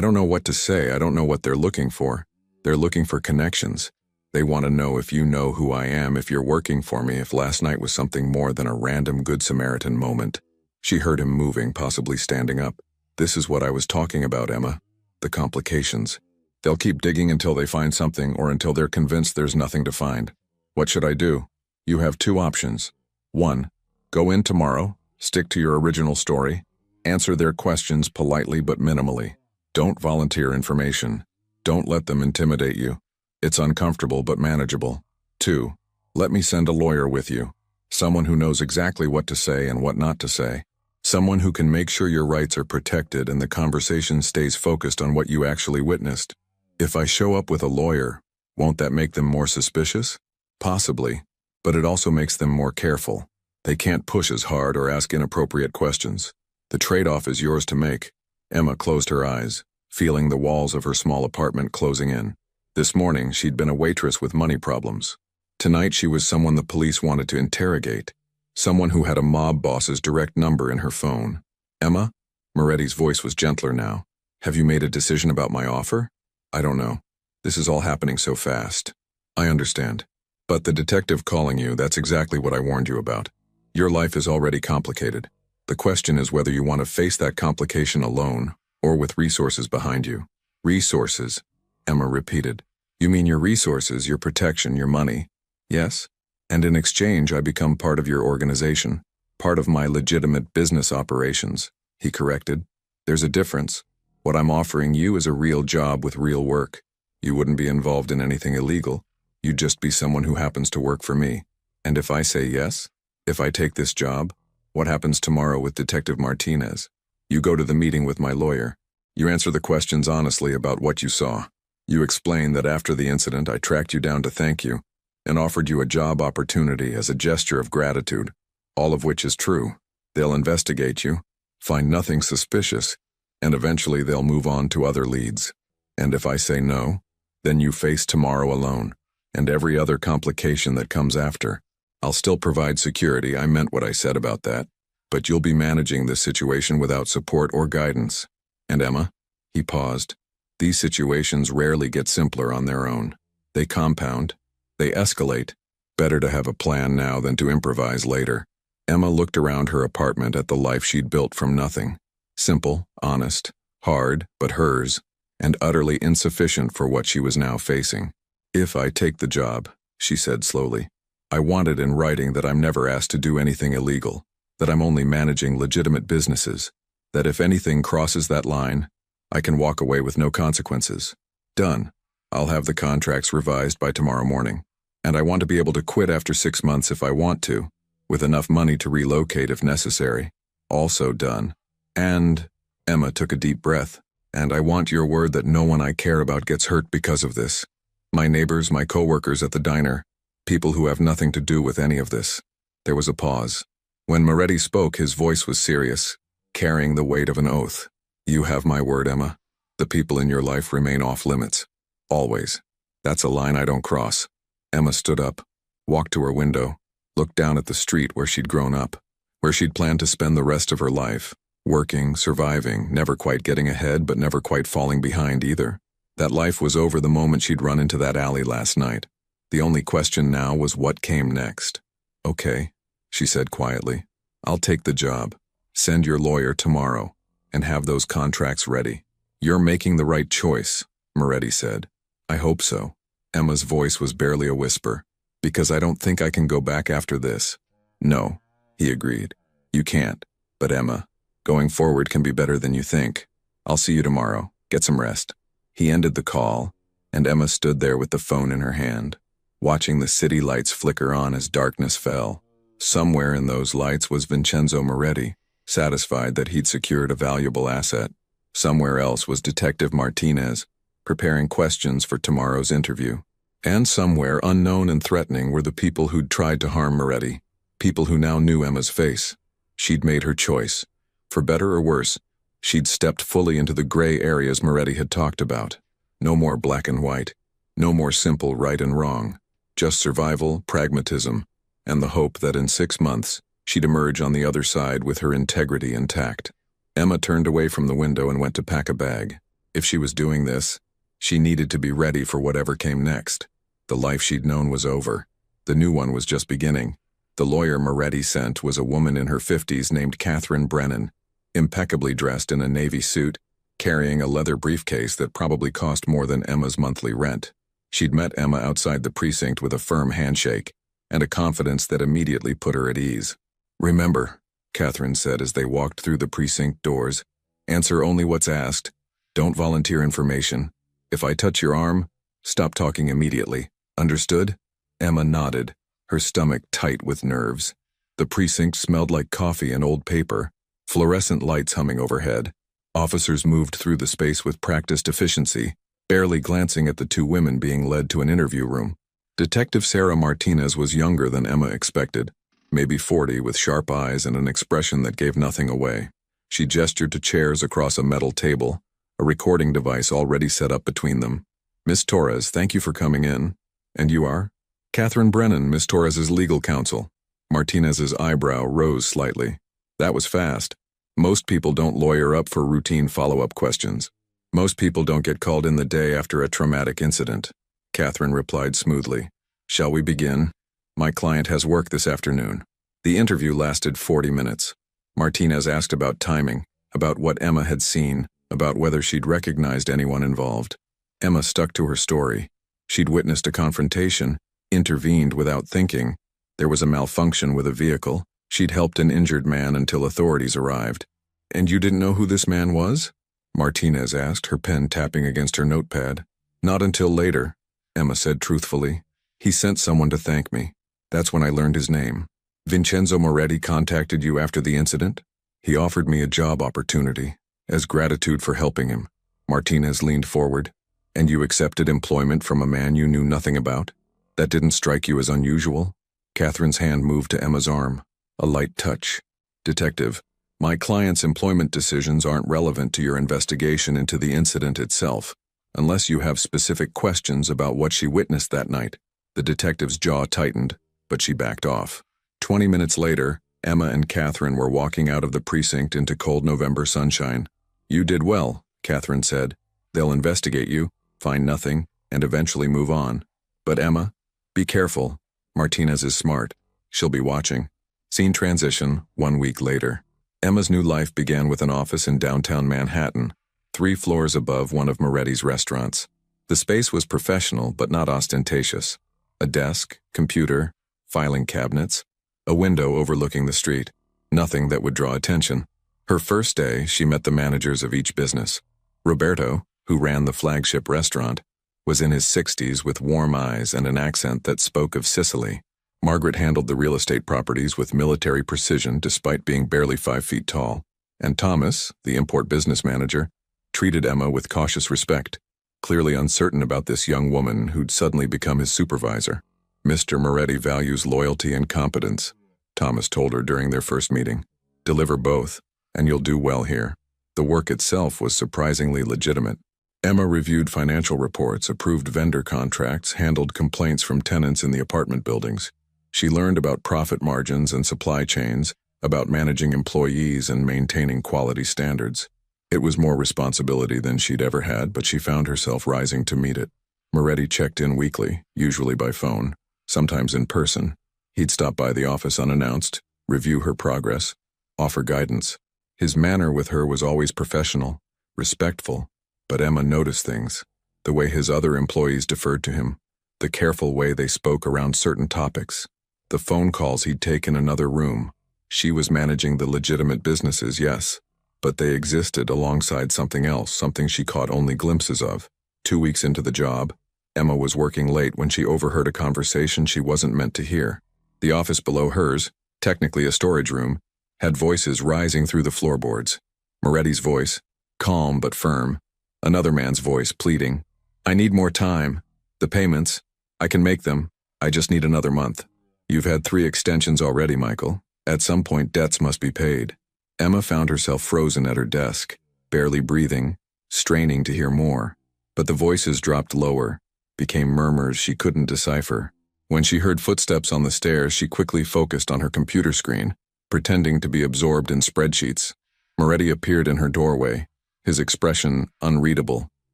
don't know what to say. I don't know what they're looking for. They're looking for connections. They want to know if you know who I am, if you're working for me, if last night was something more than a random Good Samaritan moment. She heard him moving, possibly standing up. This is what I was talking about, Emma. The complications. They'll keep digging until they find something or until they're convinced there's nothing to find. What should I do? You have two options. 1. Go in tomorrow, stick to your original story, answer their questions politely but minimally. Don't volunteer information. Don't let them intimidate you. It's uncomfortable but manageable. 2. Let me send a lawyer with you. Someone who knows exactly what to say and what not to say. Someone who can make sure your rights are protected and the conversation stays focused on what you actually witnessed. If I show up with a lawyer, won't that make them more suspicious? Possibly, but it also makes them more careful. They can't push as hard or ask inappropriate questions. The trade-off is yours to make. Emma closed her eyes, feeling the walls of her small apartment closing in. This morning, she'd been a waitress with money problems. Tonight, she was someone the police wanted to interrogate. Someone who had a mob boss's direct number in her phone. Emma? Moretti's voice was gentler now. Have you made a decision about my offer? I don't know. This is all happening so fast. I understand. But the detective calling you, that's exactly what I warned you about. Your life is already complicated. The question is whether you want to face that complication alone or with resources behind you. Resources, Emma repeated. You mean your resources, your protection, your money? Yes? And in exchange, I become part of your organization, part of my legitimate business operations, he corrected. There's a difference. What I'm offering you is a real job with real work. You wouldn't be involved in anything illegal. You'd just be someone who happens to work for me. And if I say yes, if I take this job, what happens tomorrow with Detective Martinez? You go to the meeting with my lawyer. You answer the questions honestly about what you saw. You explain that after the incident, I tracked you down to thank you and offered you a job opportunity as a gesture of gratitude, all of which is true. They'll investigate you, find nothing suspicious, and eventually they'll move on to other leads. And if I say no, then you face tomorrow alone, and every other complication that comes after. I'll still provide security, I meant what I said about that, but you'll be managing this situation without support or guidance. And Emma? He paused. These situations rarely get simpler on their own. They compound. They escalate. Better to have a plan now than to improvise later. Emma looked around her apartment at the life she'd built from nothing. Simple, honest, hard, but hers, and utterly insufficient for what she was now facing. If I take the job, she said slowly, I want it in writing that I'm never asked to do anything illegal, that I'm only managing legitimate businesses, that if anything crosses that line, I can walk away with no consequences. Done. I'll have the contracts revised by tomorrow morning. And I want to be able to quit after 6 months if I want to, with enough money to relocate if necessary. Also done. And, Emma took a deep breath, and I want your word that no one I care about gets hurt because of this. My neighbors, my co-workers at the diner, people who have nothing to do with any of this. There was a pause. When Moretti spoke, his voice was serious, carrying the weight of an oath. You have my word, Emma. The people in your life remain off limits. Always. That's a line I don't cross. Emma stood up, walked to her window, looked down at the street where she'd grown up, where she'd planned to spend the rest of her life, working, surviving, never quite getting ahead but never quite falling behind either. That life was over the moment she'd run into that alley last night. The only question now was what came next. Okay, she said quietly. I'll take the job. Send your lawyer tomorrow, and have those contracts ready. You're making the right choice, Moretti said. I hope so. Emma's voice was barely a whisper. Because I don't think I can go back after this. No, he agreed. You can't. But Emma, going forward can be better than you think. I'll see you tomorrow. Get some rest. He ended the call, and Emma stood there with the phone in her hand, watching the city lights flicker on as darkness fell. Somewhere in those lights was Vincenzo Moretti, satisfied that he'd secured a valuable asset. Somewhere else was Detective Martinez, preparing questions for tomorrow's interview. And somewhere, unknown and threatening, were the people who'd tried to harm Moretti, people who now knew Emma's face. She'd made her choice. For better or worse, she'd stepped fully into the gray areas Moretti had talked about. No more black and white, no more simple right and wrong, just survival, pragmatism, and the hope that in 6 months, she'd emerge on the other side with her integrity intact. Emma turned away from the window and went to pack a bag. If she was doing this, she needed to be ready for whatever came next. The life she'd known was over. The new one was just beginning. The lawyer Moretti sent was a woman in her 50s named Catherine Brennan, impeccably dressed in a navy suit, carrying a leather briefcase that probably cost more than Emma's monthly rent. She'd met Emma outside the precinct with a firm handshake and a confidence that immediately put her at ease. Remember, Catherine said as they walked through the precinct doors, answer only what's asked. Don't volunteer information. If I touch your arm, stop talking immediately. Understood? Emma nodded, her stomach tight with nerves. The precinct smelled like coffee and old paper, fluorescent lights humming overhead. Officers moved through the space with practiced efficiency, barely glancing at the 2 women being led to an interview room. Detective Sarah Martinez was younger than Emma expected, maybe 40, with sharp eyes and an expression that gave nothing away. She gestured to chairs across a metal table, a recording device already set up between them. Miss Torres, thank you for coming in. And you are? Catherine Brennan, Miss Torres's legal counsel. Martinez's eyebrow rose slightly. That was fast. Most people don't lawyer up for routine follow-up questions. Most people don't get called in the day after a traumatic incident. Catherine replied smoothly. Shall we begin? My client has work this afternoon. The interview lasted 40 minutes. Martinez asked about timing, about what Emma had seen, about whether she'd recognized anyone involved. Emma stuck to her story. She'd witnessed a confrontation, intervened without thinking. There was a malfunction with a vehicle. She'd helped an injured man until authorities arrived. And you didn't know who this man was? Martinez asked, her pen tapping against her notepad. Not until later, Emma said truthfully. He sent someone to thank me. That's when I learned his name. Vincenzo Moretti contacted you after the incident? He offered me a job opportunity, as gratitude for helping him. Martinez leaned forward. And you accepted employment from a man you knew nothing about? That didn't strike you as unusual? Catherine's hand moved to Emma's arm, a light touch. Detective, my client's employment decisions aren't relevant to your investigation into the incident itself, unless you have specific questions about what she witnessed that night. The detective's jaw tightened, but she backed off. 20 minutes later, Emma and Catherine were walking out of the precinct into cold November sunshine. You did well, Catherine said. They'll investigate you, find nothing, and eventually move on. But Emma, be careful. Martinez is smart. She'll be watching. Scene transition, 1 week later. Emma's new life began with an office in downtown Manhattan, 3 floors above one of Moretti's restaurants. The space was professional but not ostentatious. A desk, computer, filing cabinets, a window overlooking the street. Nothing that would draw attention. Her first day, she met the managers of each business. Roberto, who ran the flagship restaurant, was in his 60s with warm eyes and an accent that spoke of Sicily. Margaret handled the real estate properties with military precision despite being barely 5 feet tall, and Thomas, the import business manager, treated Emma with cautious respect, clearly uncertain about this young woman who'd suddenly become his supervisor. Mr. Moretti values loyalty and competence, Thomas told her during their first meeting. Deliver both, and you'll do well here. The work itself was surprisingly legitimate. Emma reviewed financial reports, approved vendor contracts, handled complaints from tenants in the apartment buildings. She learned about profit margins and supply chains, about managing employees and maintaining quality standards. It was more responsibility than she'd ever had, but she found herself rising to meet it. Moretti checked in weekly, usually by phone, sometimes in person. He'd stop by the office unannounced, review her progress, offer guidance. His manner with her was always professional, respectful, but Emma noticed things. The way his other employees deferred to him, the careful way they spoke around certain topics, the phone calls he'd take in another room. She was managing the legitimate businesses, yes, but they existed alongside something else, something she caught only glimpses of. 2 weeks into the job, Emma was working late when she overheard a conversation she wasn't meant to hear. The office below hers, technically a storage room, had voices rising through the floorboards. Moretti's voice, calm but firm. Another man's voice pleading, "I need more time. The payments, I can make them. I just need another month. You've had 3 extensions already, Michael. At some point, debts must be paid." Emma found herself frozen at her desk, barely breathing, straining to hear more. But the voices dropped lower, became murmurs she couldn't decipher. When she heard footsteps on the stairs, she quickly focused on her computer screen, pretending to be absorbed in spreadsheets. Moretti appeared in her doorway, his expression unreadable.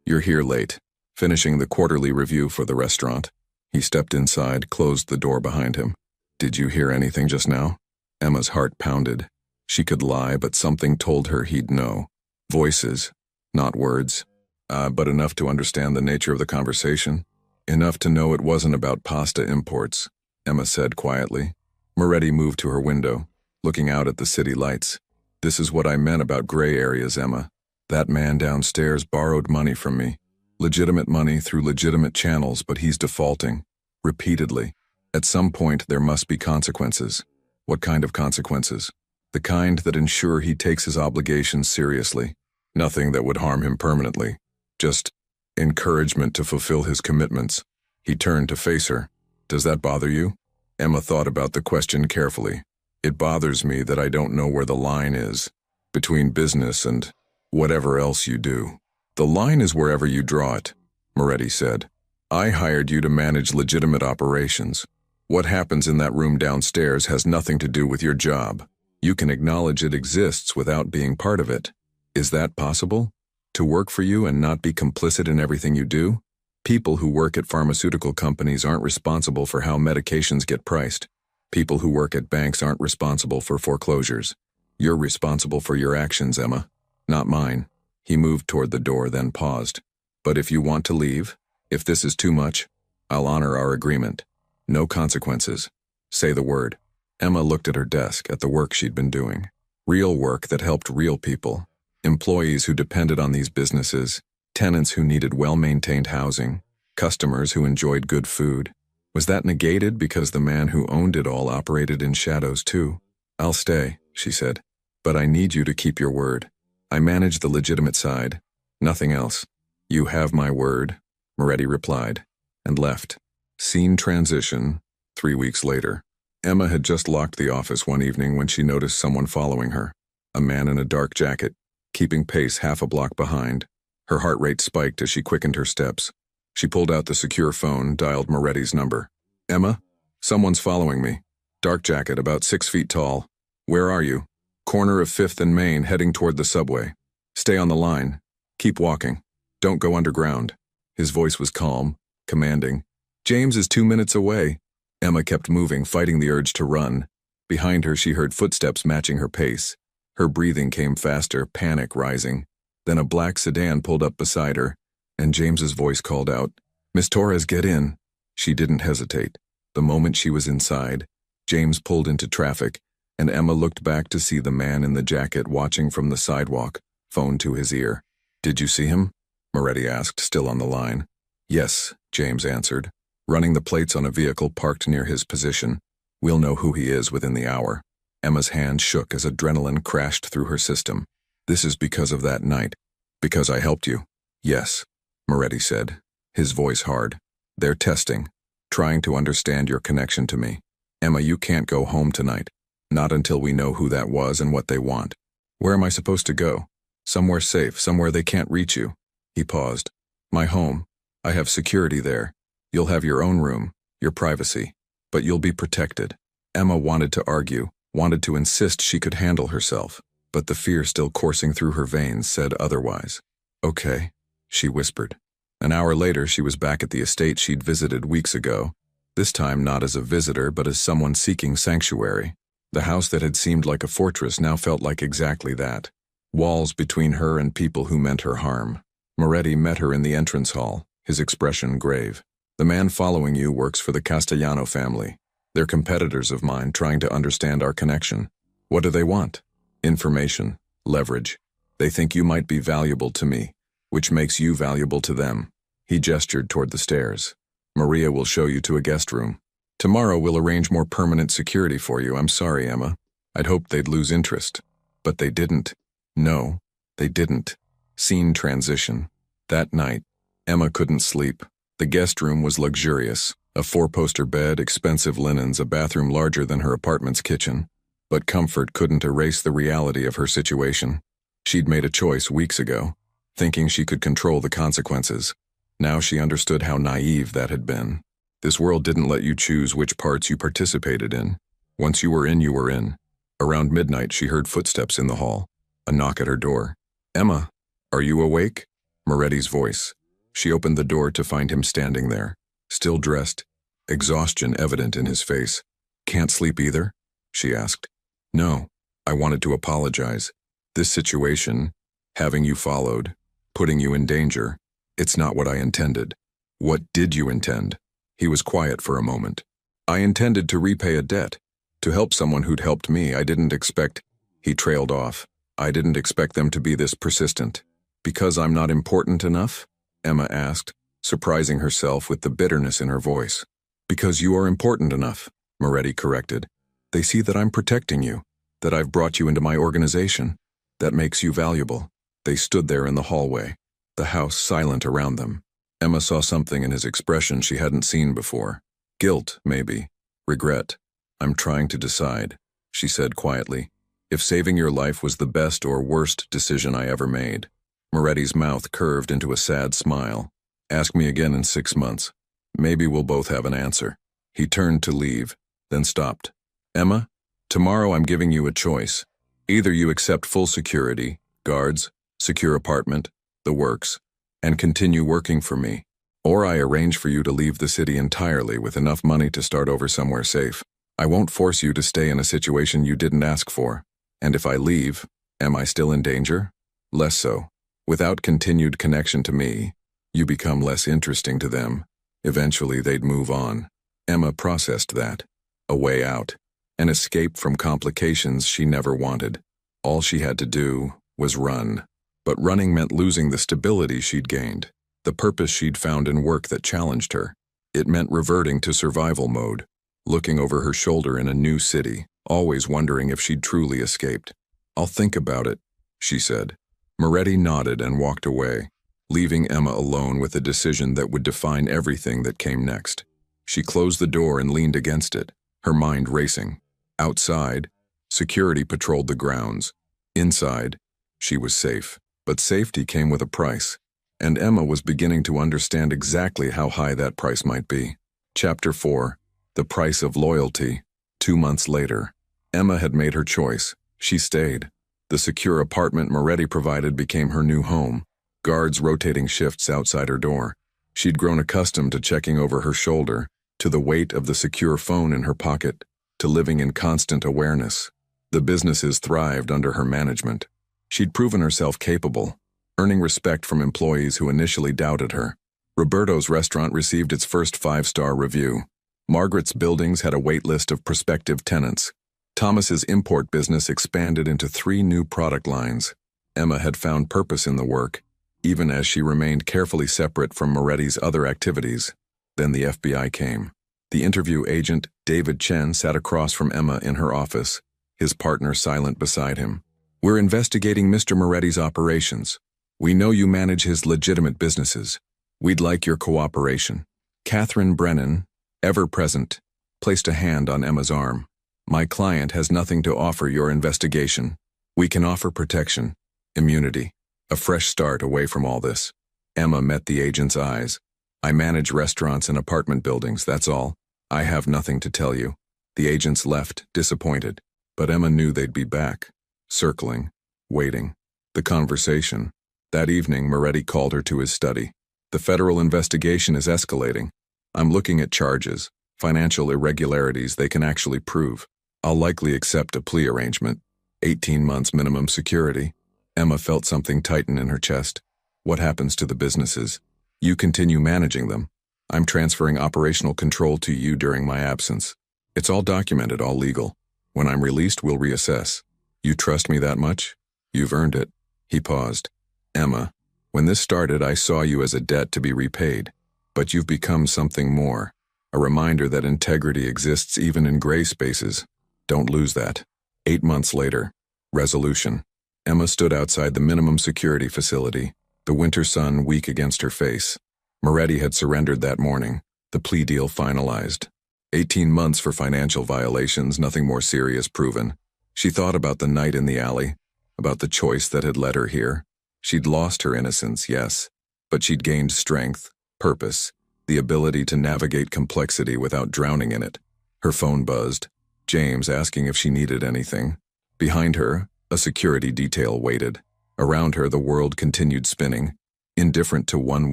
"You're here late, finishing the quarterly review for the restaurant." He stepped inside, closed the door behind him. "Did you hear anything just now?" Emma's heart pounded. She could lie, but something told her he'd know. Voices, not words, but enough to understand the nature of the conversation. Enough to know it wasn't about pasta imports, Emma said quietly. Moretti moved to her window, looking out at the city lights. "This is what I meant about gray areas, Emma. That man downstairs borrowed money from me. Legitimate money through legitimate channels, but he's defaulting. Repeatedly. At some point, there must be consequences." "What kind of consequences?" "The kind that ensure he takes his obligations seriously. Nothing that would harm him permanently. Just encouragement to fulfill his commitments." He turned to face her. "Does that bother you?" Emma thought about the question carefully. "It bothers me that I don't know where the line is, between business and whatever else you do." "The line is wherever you draw it," Moretti said. "I hired you to manage legitimate operations. What happens in that room downstairs has nothing to do with your job. You can acknowledge it exists without being part of it. Is that possible? To work for you and not be complicit in everything you do? People who work at pharmaceutical companies aren't responsible for how medications get priced. People who work at banks aren't responsible for foreclosures. You're responsible for your actions, Emma, not mine." He moved toward the door, then paused. "But if you want to leave, if this is too much, I'll honor our agreement. No consequences. Say the word." Emma looked at her desk, at the work she'd been doing. Real work that helped real people. Employees who depended on these businesses, tenants who needed well-maintained housing, customers who enjoyed good food. Was that negated because the man who owned it all operated in shadows too? "I'll stay," she said. "But I need you to keep your word. I manage the legitimate side. Nothing else." "You have my word," Moretti replied, and left. Scene transition, 3 weeks later. Emma had just locked the office one evening when she noticed someone following her. A man in a dark jacket, keeping pace half a block behind. Her heart rate spiked as she quickened her steps. She pulled out the secure phone, dialed Moretti's number. "Emma? Someone's following me. Dark jacket, about 6 feet tall. Where are you?" "Corner of 5th and Main, heading toward the subway. Stay on the line. Keep walking. Don't go underground." His voice was calm, commanding. "James is 2 minutes away." Emma kept moving, fighting the urge to run. Behind her, she heard footsteps matching her pace. Her breathing came faster, panic rising. Then a black sedan pulled up beside her, and James's voice called out, "Miss Torres, get in." She didn't hesitate. The moment she was inside, James pulled into traffic, and Emma looked back to see the man in the jacket watching from the sidewalk, phone to his ear. "Did you see him?" Moretti asked, still on the line. Yes, James answered, running the plates on a vehicle parked near his position. We'll know who he is within the hour. Emma's hand shook as adrenaline crashed through her system. This is because of that night. Because I helped you. Yes, Moretti said, his voice hard. They're testing, trying to understand your connection to me. Emma, you can't go home tonight. Not until we know who that was and what they want. Where am I supposed to go? Somewhere safe, somewhere they can't reach you. He paused. My home. I have security there. You'll have your own room, your privacy. But you'll be protected. Emma wanted to argue, wanted to insist she could handle herself, but the fear still coursing through her veins said otherwise. Okay, she whispered. An hour later, she was back at the estate she'd visited weeks ago, this time not as a visitor but as someone seeking sanctuary. The house that had seemed like a fortress now felt like exactly that. Walls between her and people who meant her harm. Moretti met her in the entrance hall, his expression grave. The man following you works for the Castellano family. They're competitors of mine trying to understand our connection. What do they want? Information, leverage. They think you might be valuable to me, which makes you valuable to them. He gestured toward the stairs. Maria will show you to a guest room. Tomorrow we'll arrange more permanent security for you. I'm sorry, Emma. I'd hoped they'd lose interest. But they didn't. No, they didn't. Scene transition. That night, Emma couldn't sleep. The guest room was luxurious. A 4-poster bed, expensive linens, a bathroom larger than her apartment's kitchen. But comfort couldn't erase the reality of her situation. She'd made a choice weeks ago, thinking she could control the consequences. Now she understood how naive that had been. This world didn't let you choose which parts you participated in. Once you were in, you were in. Around midnight, she heard footsteps in the hall. A knock at her door. Emma, are you awake? Moretti's voice. She opened the door to find him standing there, still dressed, exhaustion evident in his face. Can't sleep either? She asked. No, I wanted to apologize. This situation, having you followed, putting you in danger, it's not what I intended. What did you intend? He was quiet for a moment. I intended to repay a debt, to help someone who'd helped me. I didn't expect. He trailed off. I didn't expect them to be this persistent. Because I'm not important enough? Emma asked, surprising herself with the bitterness in her voice. Because you are important enough, Moretti corrected. They see that I'm protecting you, that I've brought you into my organization. That makes you valuable. They stood there in the hallway, the house silent around them. Emma saw something in his expression she hadn't seen before. Guilt, maybe. Regret. I'm trying to decide, she said quietly, if saving your life was the best or worst decision I ever made. Moretti's mouth curved into a sad smile. Ask me again in 6 months. Maybe we'll both have an answer. He turned to leave, then stopped. Emma, tomorrow I'm giving you a choice. Either you accept full security, guards, secure apartment, the works, and continue working for me, or I arrange for you to leave the city entirely with enough money to start over somewhere safe. I won't force you to stay in a situation you didn't ask for. And if I leave, am I still in danger? Less so. Without continued connection to me, you become less interesting to them. Eventually they'd move on. Emma processed that. A way out. An escape from complications she never wanted. All she had to do was run. But running meant losing the stability she'd gained, the purpose she'd found in work that challenged her. It meant reverting to survival mode, looking over her shoulder in a new city, always wondering if she'd truly escaped. I'll think about it, she said. Moretti nodded and walked away, leaving Emma alone with a decision that would define everything that came next. She closed the door and leaned against it, her mind racing. Outside, security patrolled the grounds. Inside, she was safe. But safety came with a price, and Emma was beginning to understand exactly how high that price might be. Chapter 4. The Price of Loyalty. 2 months later, Emma had made her choice. She stayed. The secure apartment Moretti provided became her new home, guards rotating shifts outside her door. She'd grown accustomed to checking over her shoulder, to the weight of the secure phone in her pocket, to living in constant awareness. The businesses thrived under her management. She'd proven herself capable, earning respect from employees who initially doubted her. Roberto's restaurant received its first 5-star review. Margaret's buildings had a wait list of prospective tenants. Thomas's import business expanded into 3 new product lines. Emma had found purpose in the work, even as she remained carefully separate from Moretti's other activities. Then the FBI came. The interview agent, David Chen, sat across from Emma in her office, his partner silent beside him. "We're investigating Mr. Moretti's operations. We know you manage his legitimate businesses. We'd like your cooperation." Catherine Brennan, ever present, placed a hand on Emma's arm. "My client has nothing to offer your investigation. We can offer protection, immunity, a fresh start away from all this." Emma met the agent's eyes. "I manage restaurants and apartment buildings, that's all. I have nothing to tell you." The agents left, disappointed, but Emma knew they'd be back, circling, waiting. The conversation. That evening, Moretti called her to his study. "The federal investigation is escalating. I'm looking at charges, financial irregularities they can actually prove. I'll likely accept a plea arrangement. 18 months minimum security." Emma felt something tighten in her chest. "What happens to the businesses?" "You continue managing them. I'm transferring operational control to you during my absence. It's all documented, all legal. When I'm released, we'll reassess. You trust me that much? You've earned it." He paused. "Emma, when this started, I saw you as a debt to be repaid. But you've become something more. A reminder that integrity exists even in gray spaces. Don't lose that." 8 months later. Resolution. Emma stood outside the minimum security facility, the winter sun weak against her face. Moretti had surrendered that morning, the plea deal finalized. 18 months for financial violations, nothing more serious proven. She thought about the night in the alley, about the choice that had led her here. She'd lost her innocence, yes, but she'd gained strength, purpose, the ability to navigate complexity without drowning in it. Her phone buzzed, James asking if she needed anything. Behind her, a security detail waited. Around her, the world continued spinning, indifferent to one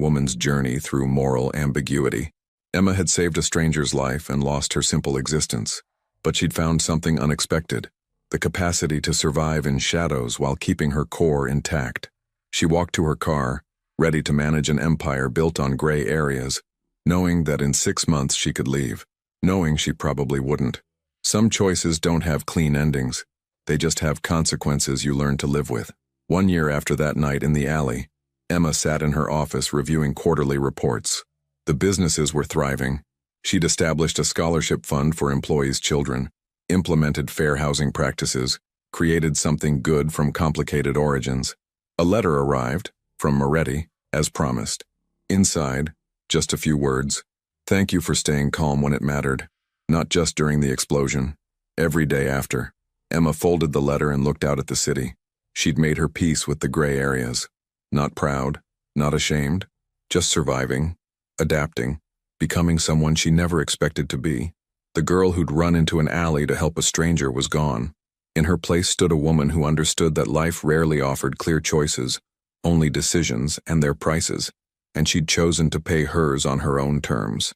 woman's journey through moral ambiguity. Emma had saved a stranger's life and lost her simple existence, but she'd found something unexpected, the capacity to survive in shadows while keeping her core intact. She walked to her car, ready to manage an empire built on gray areas, knowing that in 6 months she could leave, knowing she probably wouldn't. Some choices don't have clean endings. They just have consequences you learn to live with. 1 year after that night in the alley, Emma sat in her office reviewing quarterly reports. The businesses were thriving. She'd established a scholarship fund for employees' children, implemented fair housing practices, created something good from complicated origins. A letter arrived, from Moretti, as promised. Inside, just a few words. "Thank you for staying calm when it mattered. Not just during the explosion. Every day after." Emma folded the letter and looked out at the city. She'd made her peace with the gray areas. Not proud, not ashamed, just surviving, adapting, becoming someone she never expected to be. The girl who'd run into an alley to help a stranger was gone. In her place stood a woman who understood that life rarely offered clear choices, only decisions and their prices, and she'd chosen to pay hers on her own terms.